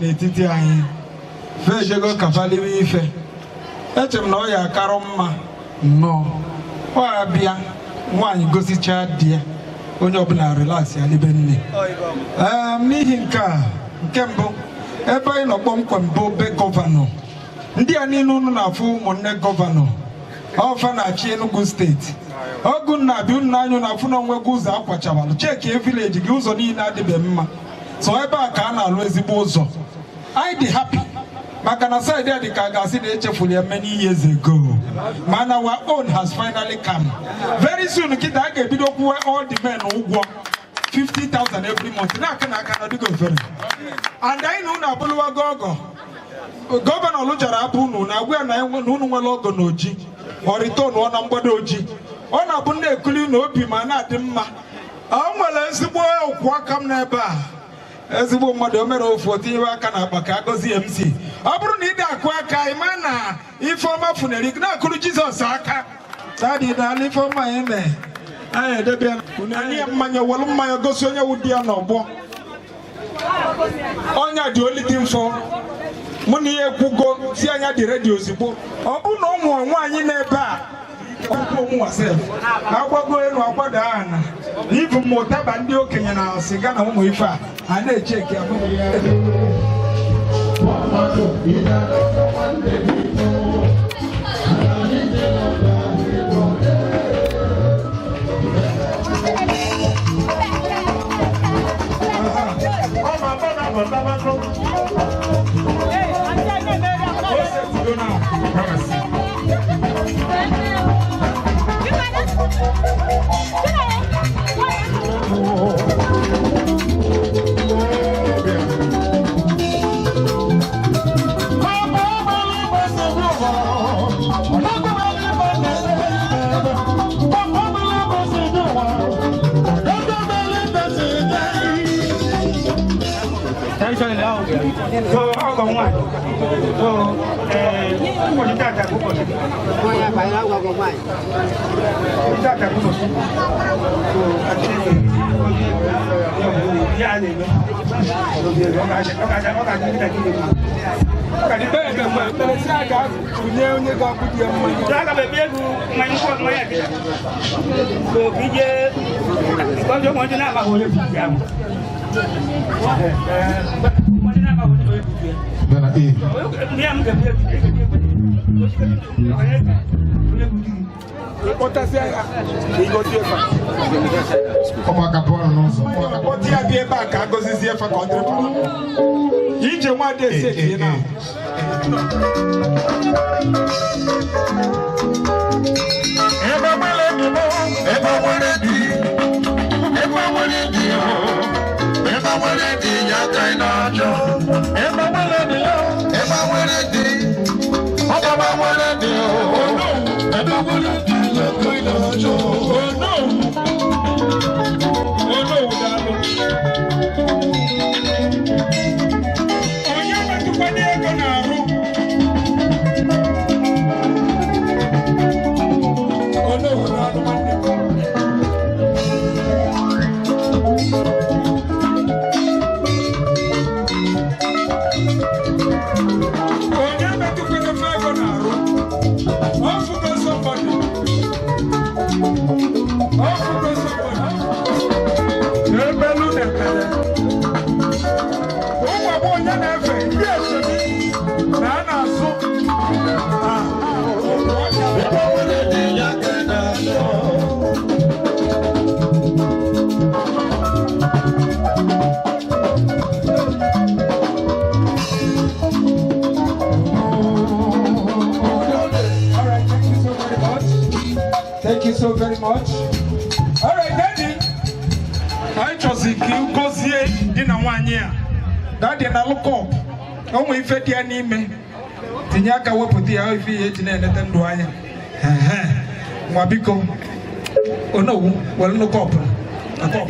N'etiti anyị fejego kafaliwe ife echere m na ọ ya akarụ mma nnọọ ọ abịa nwaanyị gosicha di ya onye ọbụla relax ya libe nne n'ihi nke mbụ ebe anyị nọ kpọmkwem bụ be gọvanọ ndị a niile unu na-afụ ụmụnne gọvanọ ọfa na-achị Enugu steeti ogu na-abịa unu n'anya na-afụ na onwego ụzọ akwachabalụ cheki vileji gị ụzọ niile adịbe mma so ebe a ka a na-alụ ezigbo ụzọ I dị happy maka na side dị ka gasị na-echefuru ya many years ago mana our own has finally come very soon kita a ga-ebido kwuwe all the men ụgwọ 50,000 every month na-aka na aka na dịgo ofere and anyị na unu abụlụwago ọgọ gọvanọ lụjara abụ unu na agwa ya na unu nwere ọgọ na oji ọrịtọn ọ na mgbada oji ọ na-abụ na-ekuli na obi ma na-adị mma ọ nwere ezigbo ụkwụ aka m n'ebe a ezigbo mmadụ o mere ofu otu iwe aka na akpa ka agọzie MC ọ bụrụ na ị dị-akụ aka ịma na Ifeọma funeri na-akụrụ Jizọs aka sadị na Ifeọma anyị mee anyị edebe anyị mmanya welu mmanya gosi onye wudi ya n'ọgbọ ọnya dị oli dị mfọ mụ na ihe ekwugo si anya dị redio ozigbo ọ bụ na ụmụ nwaanyị n'ebe a agbago elu agbada ana ibu m ụtaba ndị okenye na siga na ụmụ ife a na-echeki So ọkọ nwaanyị so ụbọchị tata bụ ụbọchị tata bụ ụbọchị so ya na-eme aga m ebi ego mmanya nkwọ mmanya gị so ije ịkọzi ụmụndị na-amaghị onye bụ ya ụmụaka pụọ n'ụzọ kpọta ya bịa ebe a ka agọzizi efe ka ọ dịrị pụrụ ije nwa dị esi etinye na ebe nwere dị ebe nwere dị ebe nwere dị ebe nwere dị ya ka ị na-achọ ebe nwere dị ebe nwere dị ọbaba nwere dị ebe nwere dị ya ka ị na-achọ onye metụkwado ego na-arụ Thank you so very much. All right, Daddy. I just think you go see in a 1 year. Daddy, na look up. Oh, we fed the anime. Tinyaka wepo the IV in anything do I. Wabiko. Oh no, well, look up. Okay,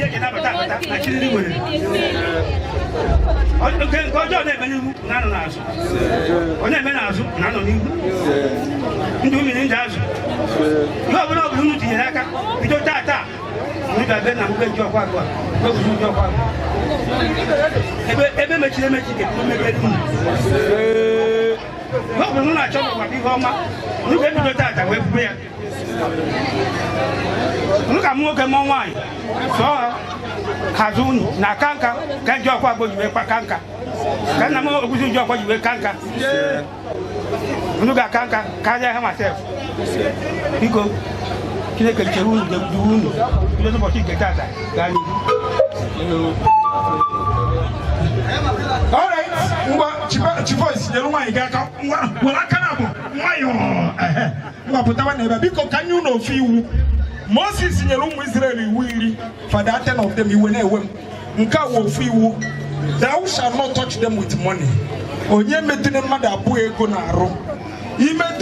go down there, none of us. On a man, none of you. You do me in jazz. You have no unity, you don't tata. You got then I'm going to your father. Go to your father. Every much you make it. You have no chance of my big home. You get to the tata, where look at more than wine. So, Kazun, Nakanka, can't joke what you make Kanka. Can I know who you joke what you make Kanka? Look at Kanka, can't I have myself? You go, you can chew the wound. You don't know what you get at. All right, Chivois, you know my gaka. Well, I can't. Why, because can you know few? Moses in your room Israeli weary for that 10 of them you will never Nka will few. Thou shalt not touch them with money. Onye metene mother boy gonaro. He meant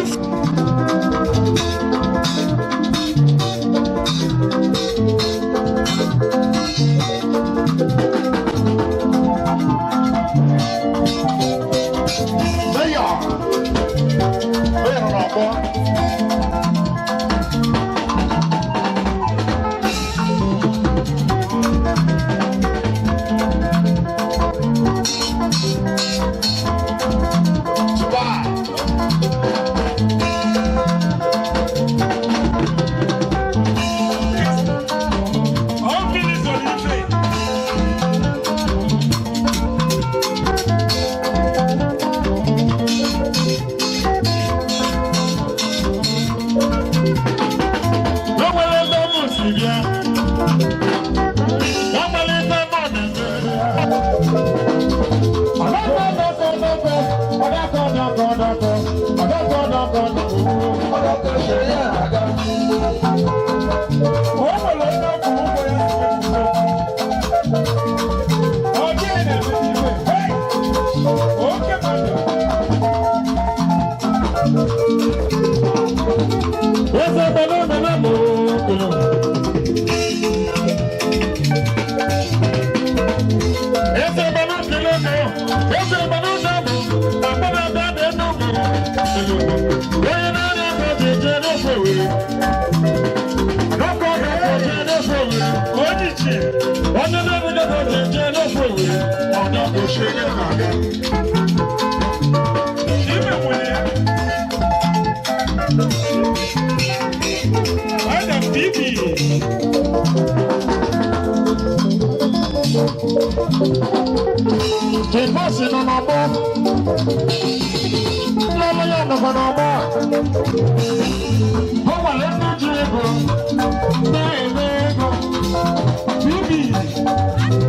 Jefferson on our board. Lala Yana on our board. Oh, well, let me dribble. There we go. Baby.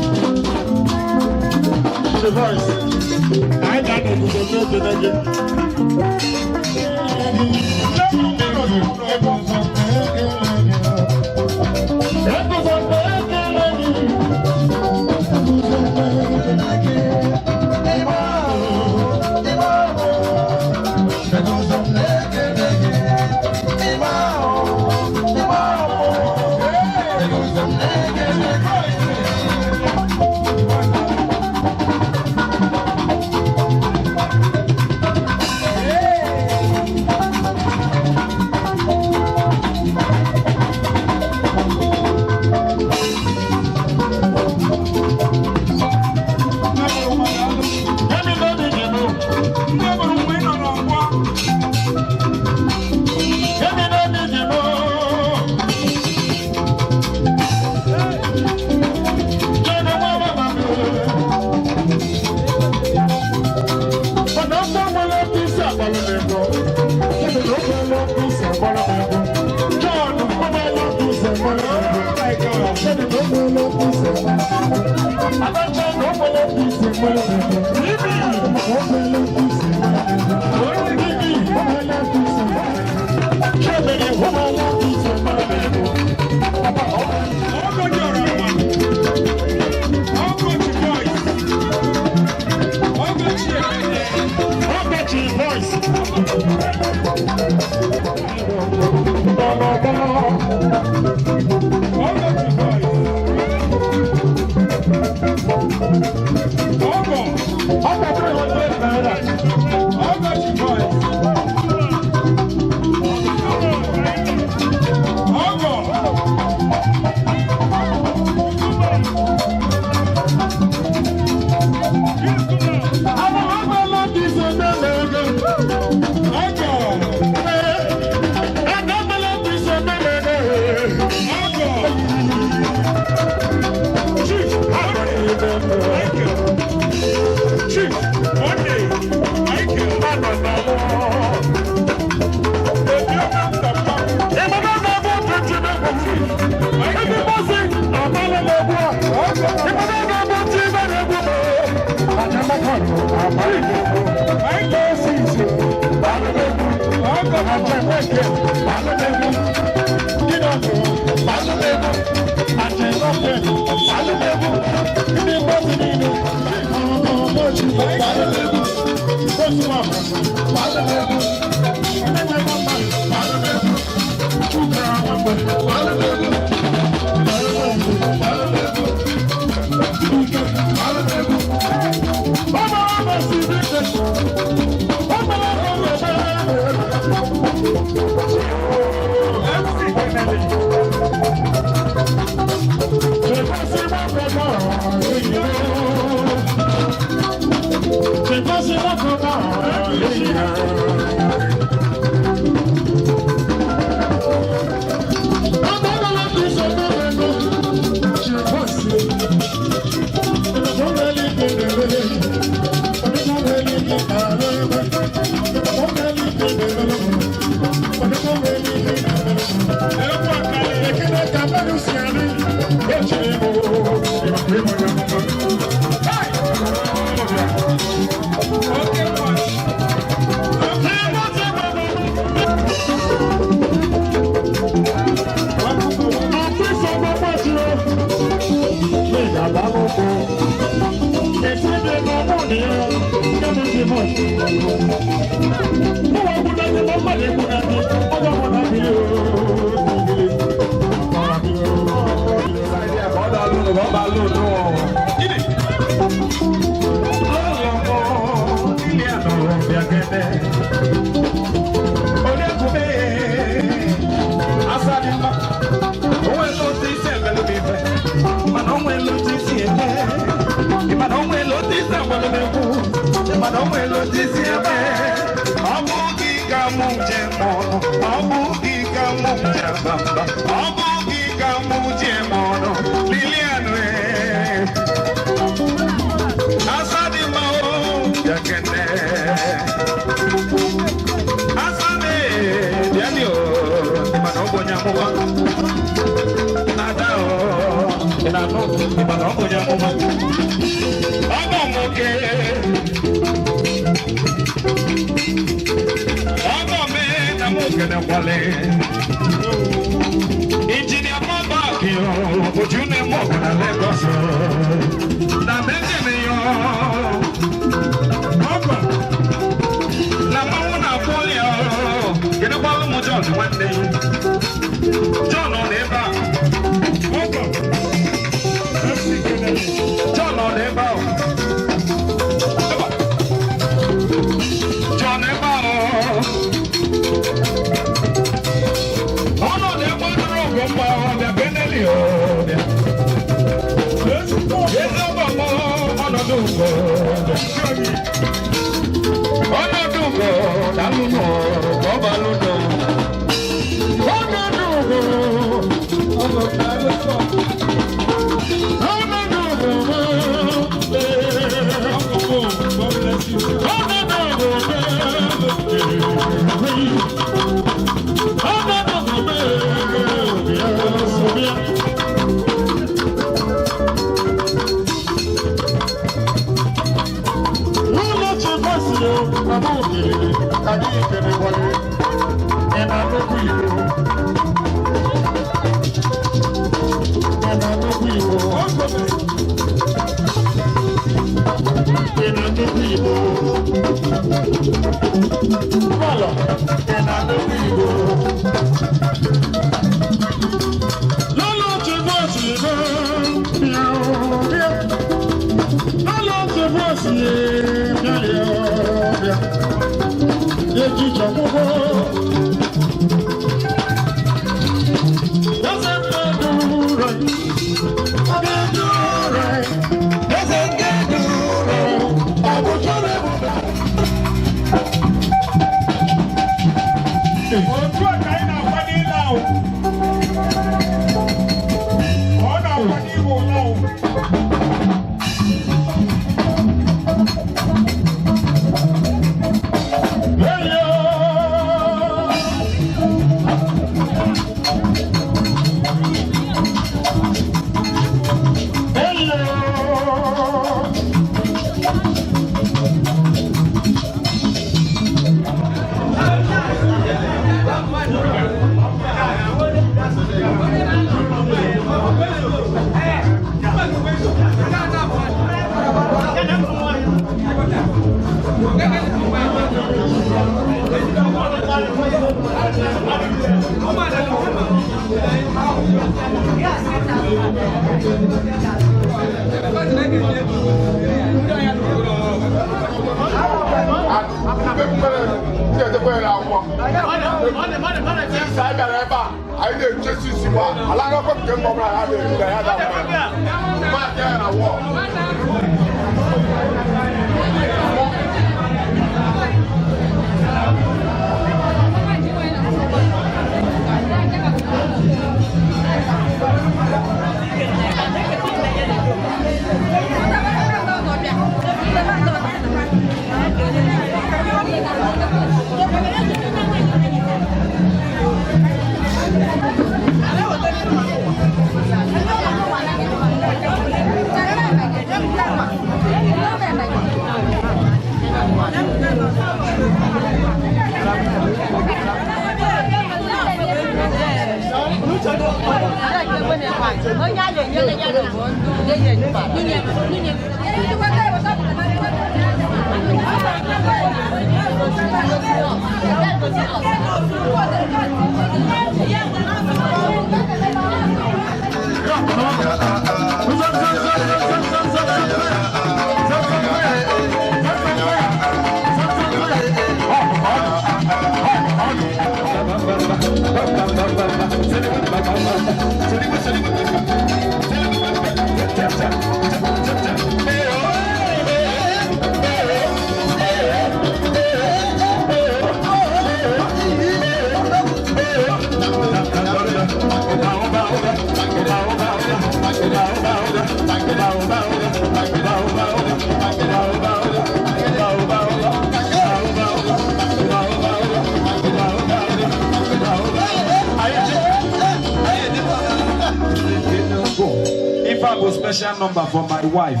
If I have a special number for my wife,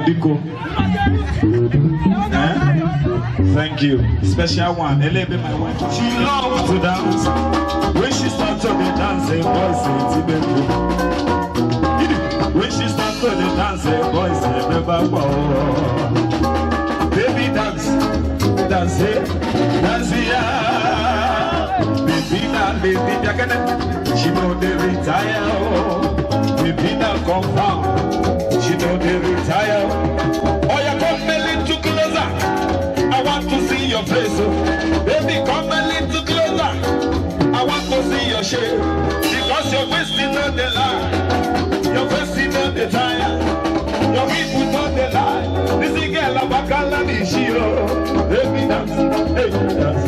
Biko. Thank you. Special one. Elebe, my wife. She loves to dance. When she starts to the dancing, boys say Tibeto. When she starts to the dancing, boys say Beba. Baby dance, dance, dance, yeah. Baby dance, baby dance. She know they retire. Baby dance confirm. She know they retire. Oh, you come a little closer. I want to see your face. Baby, come a little closer. I want to see your shape. Because you're wasting on the line. You're wasting on the time. Your people on the line. This is girl of a color. Baby, dance. Hey, dance.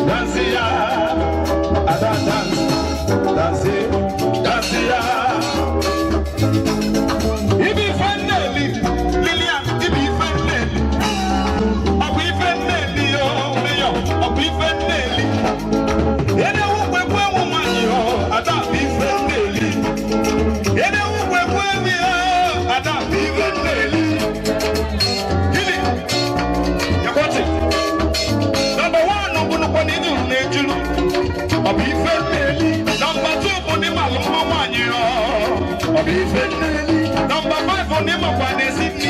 Dance, yeah. I dance. Dance, dance, yeah. Number 5 on him of one is in New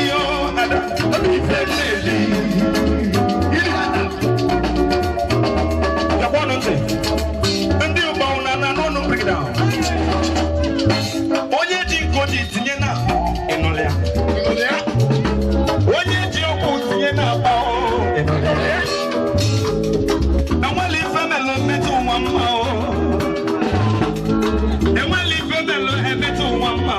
and you bound and no bring down. Oye Jinko Tiena in Olia. Oye Jinko Tiena in Olia. And when you family met to one mao. And when you family met to one mao.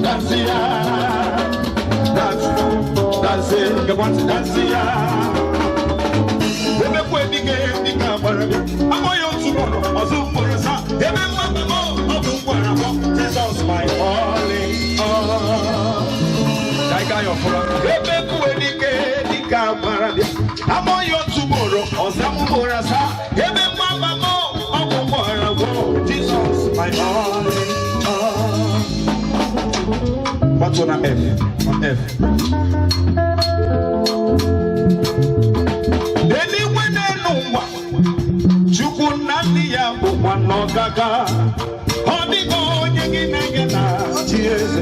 Dance, Dance, get one to dance, yeah. Ebe kwe dike dika barabi. Amo yo tomorrow, ozu forasa. Ebe mama mo, ozu forasa. Jesus my only all. Daika yo forasa. Ebe kwe dike dika barabi. Amo yo tomorrow, ozu forasa. Ebe mama mo, ozu forasa. Jesus my only all. What's on F? On F. Chukunani ya bwana gaga Hodigo nyingine gena Cheers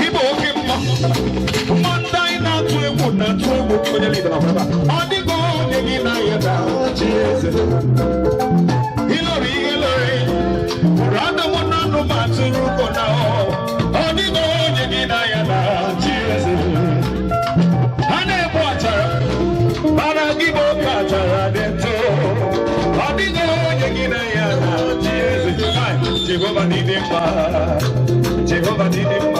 Ibo kimma Mandai na tuwe kwenye lida na fraba Hodigo nyingine gena Cheers Hilori Rada wana no maturu kona Hodigo nyingine gena Cheers Hane boachara Para gibo kachara dento Jehovah need him, Jehovah need him.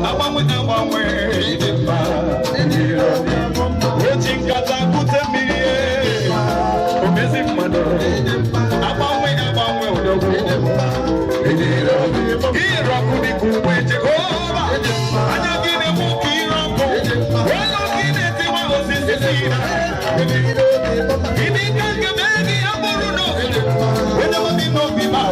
Abamu need him. Waiting kata kutemie, omezi mano. Abamu odogo. Ira kudi kuwe Jehovah. Anyagine muki rambo. Welo kine tiwa osisira. Ini kangemeni amoruno. Wena mami no bima.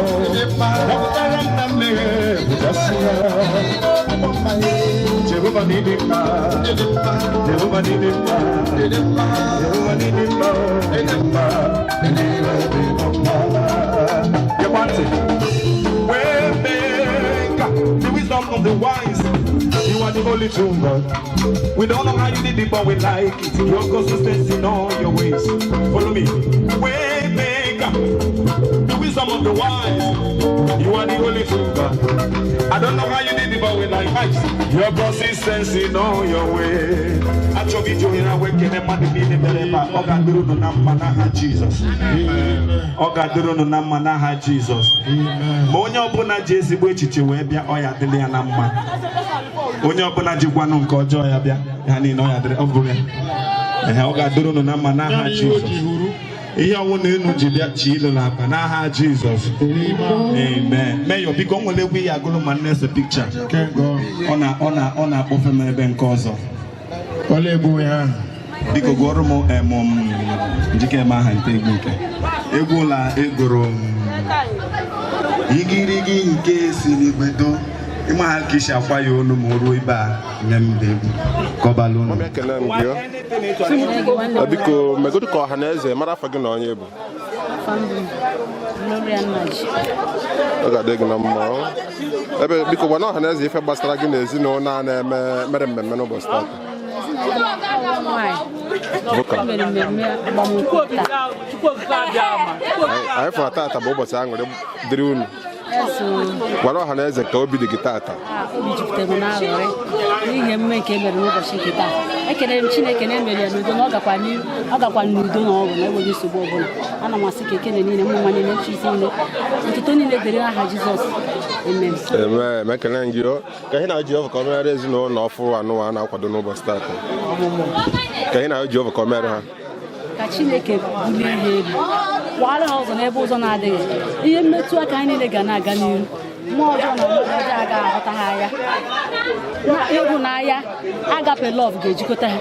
Jehovah need him, Jehovah need him, Jehovah need him, you want it? Waymaker, the wisdom of the wise. You are the only true God. We don't know how you did it, but we like it. Your consistency in all your ways. Follow me. Waymaker, the wisdom of the wise. You are the only true God. I don't know how you did it, but we like it. Your consistency in all your ways. I told you to awaken a man to be the believer. Ogaduru no namanaha Jesus. Ogaduru no namanaha Jesus. Monya obuna Jesi bwechiche webia oya dele anamma. Onye ọbụla jikwa nụ nke ọjọọ ya bịa ha niile ọ ya dịrị ọ bụrụ ya ọ ga-adịrị unu na mma n'aha Jizọs ihe ọnwụ na enu ji bịa chi ilu n'akpa n'aha Jizọs amen meyo biko o nwere egwu ya agụrụ ma nne ese pikcha ọ na-akpọfe m ebe nke ọzọ ọla egwu ya biko gụọrọ m njikere m aha nte egwu nke egwu ụla egoro igirigi nke siri gbedo ịma ha kishi akwa ya onu ma o ruo ibe a nye m egwu kọbalụ unu biko megodu ka ọha na eze mara afọ gị na onye bụ ọ ga-adị gị na mma ebe biko gwa na ọha na eze ife gbasara gị na ezinụlọ a na-eme mere mmemme n'ụbọchị taa anyị fụrụ tata bụ ụbọchị aṅụrị dịrị unu gwara ọha na eze ka obi dị gị tata obi jupụtara m n'aṅụrị n'ihi emume nke emere n'ụbọchị nke taa ekelere m Chineke na emere ya n'udo na ọ gakwa n'udo na ọgwụ na enweghị nsogbu ọbụla ana m asị ka ekele niile mma niile nchụisi niile ntụtụ niile dịrị n'aha Jizọs amen ekele gị ka ihe na Jehova ka o meere ezinụlọ na ọfụ anụwa na-akwado n'ụbọchị tata ka ihe na Jehova ka o meere ha ka Chineke bulie ihe elu kwara ha ụzọ n'ebe ụzọ na-adịghị ihe mmetụ aka anyị niile ga na-aga n'ihu mmụọ ọjọọ na mmụọ ọjọọ aga aghọta ha anya na ịhụnanya agape lọv ga-ejikọta ha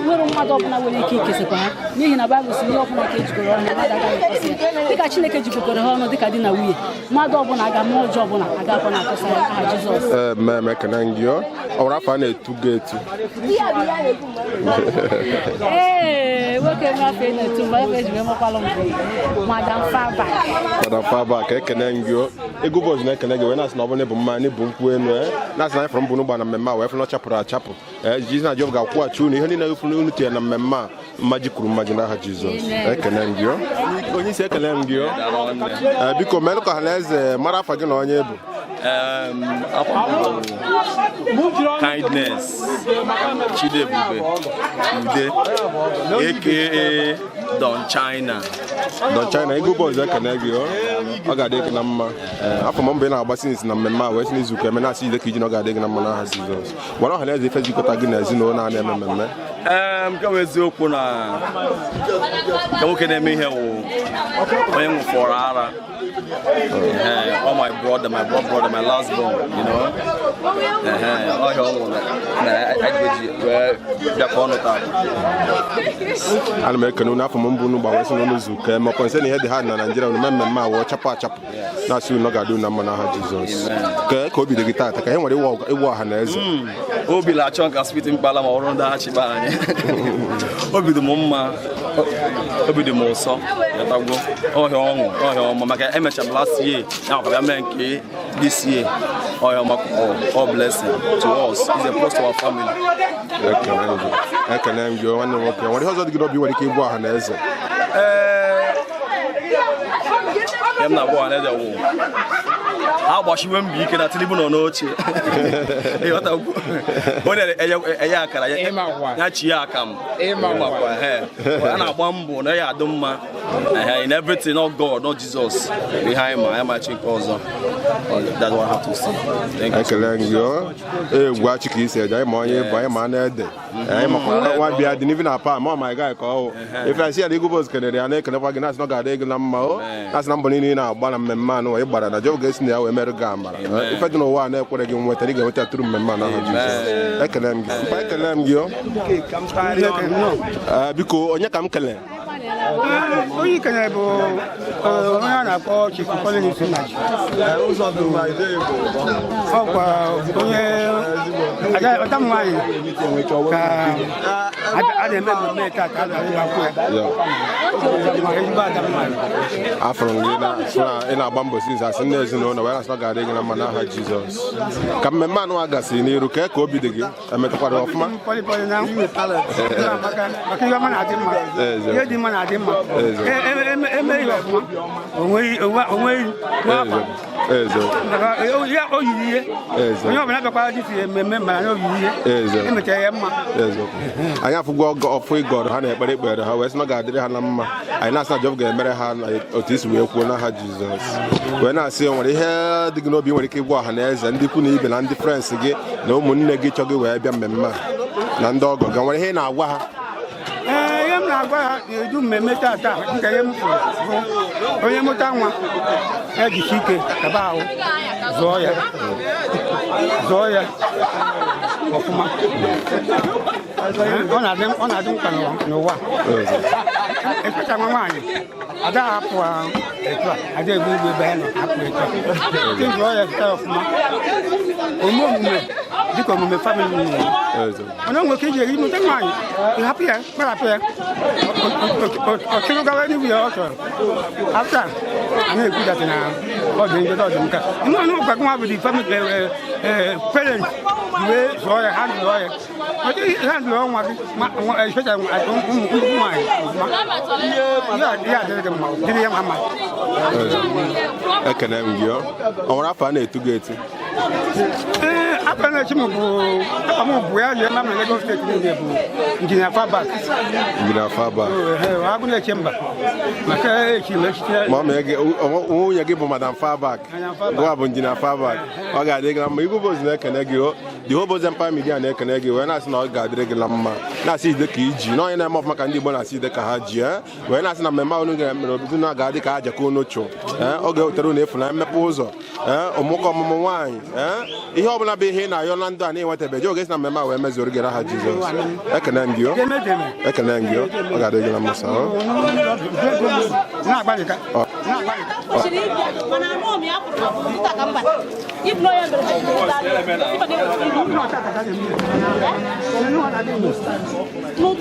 nwere mmadụ ọbụla nwere ike ikesakwa ha n'ihi na Baịbụl si ihe ọbụla ka ejikọrọ ọnụ mmadụ agaghị ekọsa ya dịka Chineke jikọkọrọ ha ọnụ dịka di na nwunye mmadụ ọbụla aga mmụọ ọjọọ ọbụla agakwa na-akọsa ya aha Jizọs ekele gị ọwara afọ a na-etu gị etu nwoke mmafe na-etu mgbe ebe eji wee makwalụ mbụ Madam Fabak ekele gị ego bọọzụ na-ekele gị wee na-asị na ọ bụrụ na ịbụ mma na ịbụ nkwụ enu na-asị na anyị fọrọ mbụ n'ụgba na mmemme a wee fụrụ na ọ chapụrụ achapụ Jizi na Jehova ga-akwụghachi unu ihe niile efuru unu tinyere na mmemme a mmaji kwuru mmaji n'aha Jizọs ekele gị onye isi ekele m gị biko mee ka ọha na eze mara afa gị na onye bụ Kindness Chidebube Ude aka Don China. Don China, ego boys ekene gị ọ ga-adị gị na mma. Afọ m mgbe na-agba since na mmemme a wee si n'izuụka eme na-asị ide ka iji na ọ ga-adị gị na mma n'aha Jizọs. Gwara ọha na eze ife jikọta gị na ezinụlọ na-eme mmemme. Nke bụ eziokwu na ka nwoke na-eme ihe wụ onye nwụfọrọ ara. Oh, my brother, my blood brother, my last born, you know. Ana m ekene unu afọ m mbụ unu gbanwe si n'ụlọ izuụka ma ọkwa nsị na ihe dị ha na Naịjirịa unu mmemme a wụọ chapụ achapụ na-asị unu ga-adị unu na mma n'aha Jizọs. Ka obi dị gị taata ka ihe nwere ịwụ ọha na eze. Obi na-achọ nka spiti mkpala ma ọrụ ndị ha chịba anyị. Obi dị m mma, obi dị m ụsọ, yatagwo ọhịa ọṅụ, ọhịa ọma maka emechara last year now for nke this year. All blessing to us. It's a plus to our family. Ekene m gị nwanne nwoke. Nwere ihe ọzọ dị gị n'obi nwere ike ịbụ ọha na eze? Ya m na-abụ ọha na eze wụ ha gbashiwe mbọ ike na Tinubu nọ n'oche. Onye enye akara ya chi ya aka m. A na-agba mbọ na ya adị mma. In everything, not God, not Jesus. Behind me, I am a chick also. That's what I have to say. Thank you. Watch you say, I'm on you, buy a man at the one be I didn't even apart. My guy call. If I see a legal boss, Canadian, I can never get that's not got a number. That's number in our one man or but a joke is now American. If I don't know why, I put again with a nigga with a true man. I can you. Because on your come calling. Onye kene bụ onye a na-akpọ Chief Collins Nachi. Ọkwa onye ọta mmanya ka a na-eme mmemme taa ka a na-akwụ ya. Afọ ị na-agba mbọ since asị nne ezinụlọ wee na-asọ ga-adị gị na mma n'aha Jizọs. Ka mmemme anụ a gasị n'iru ka obi dị gị emetụkwara ọfụma. Maka ihe ọma na-adị mma. Ihe dị mma na-adị mma. Eme ihe ọfụma. Onweghị ya o yiri ihe. Onye ọbụla bịakwara dị si mmemme mana na o yiri ihe. Emechara ya mma. Anyị afụgwo ọfụ ịgọrọ ha na-ekpere ekpere ha wee sị na ga-adịrị ha na mma. Anyị na-asị na Jehova ga-emere ha otu isi wee kwuo n'aha Jizọs. Wee na-asị nwere ihe dị gị n'obi nwere ike ịgwa ọha na eze ndị ikwu na ibe na ndị frens gị na ụmụnne gị chọọ gị wee bịa mmemme a na ndị ọgọ ga nwere ihe ị na-agwa ha. Ihe m na-agwa ha edu mmemme taa nke ihe m kwuru bụ onye mụta nwa ejisi ike kaba ahụ zụọ ya ọfụma. Ọ na-adị mkpa n'ụwa ekpecha nwa nwaanyị ada hapụ etu a ada egbu igwe ebe ya nọ hapụ etu a zụọ ya keta ọfụma omume dịka omume famili niile. Onye nwere ike iji eri mụta nwaanyị ịhapụ ya kparapụ ya ọ chụrụ gawa n'ihu ya ọ chọrọ afta a na-ekwudata na ọ dị njọ dị nka ihe ọnụ ụkwa nwa bụ dị famili parent wee zụọ ya ha zụọ ya ọ dịghị ha zụọ nwa gị especially ụmụ nwaanyị ihe adịrị gị mma dịrị ya mma. Ekene m gị ọ nwere afọ a na-etu gị etu? Afọ na-echi m bụ ya ji ema m na Lagos steeti niile bụ Injinia Fabak. Injinia Fabak. Agụ na-eche mba maka echi m echite. Ma nwunye gị bụ Madam Fabak. Gwa bụ Injinia Fabak. Ọ ga-adị gị na mma. Igwe bozi na-ekene gị the whole Boys Empire Media na-ekene gị wee na-asị na ọ ga-adịrị gị na mma na-asị ide ka iji na onye na-eme ọfụma ka ndị Igbo na-asị ide ka ha ji wee na-asị na mmemme unu ga-emere obibi na ga-adị ka aja ka unu chụ ọ ga-ewetara unu efu na mmepe ụzọ ụmụka ọmụmụ nwaanyị ihe ọ bụla bụ ihe ị na-ayọ na ndụ a na-enwetabeghị oge si na mmemme a wee mezuoro gị n'aha Jizọs. Ekene m gị ọ ga-adị gị na mmasị No,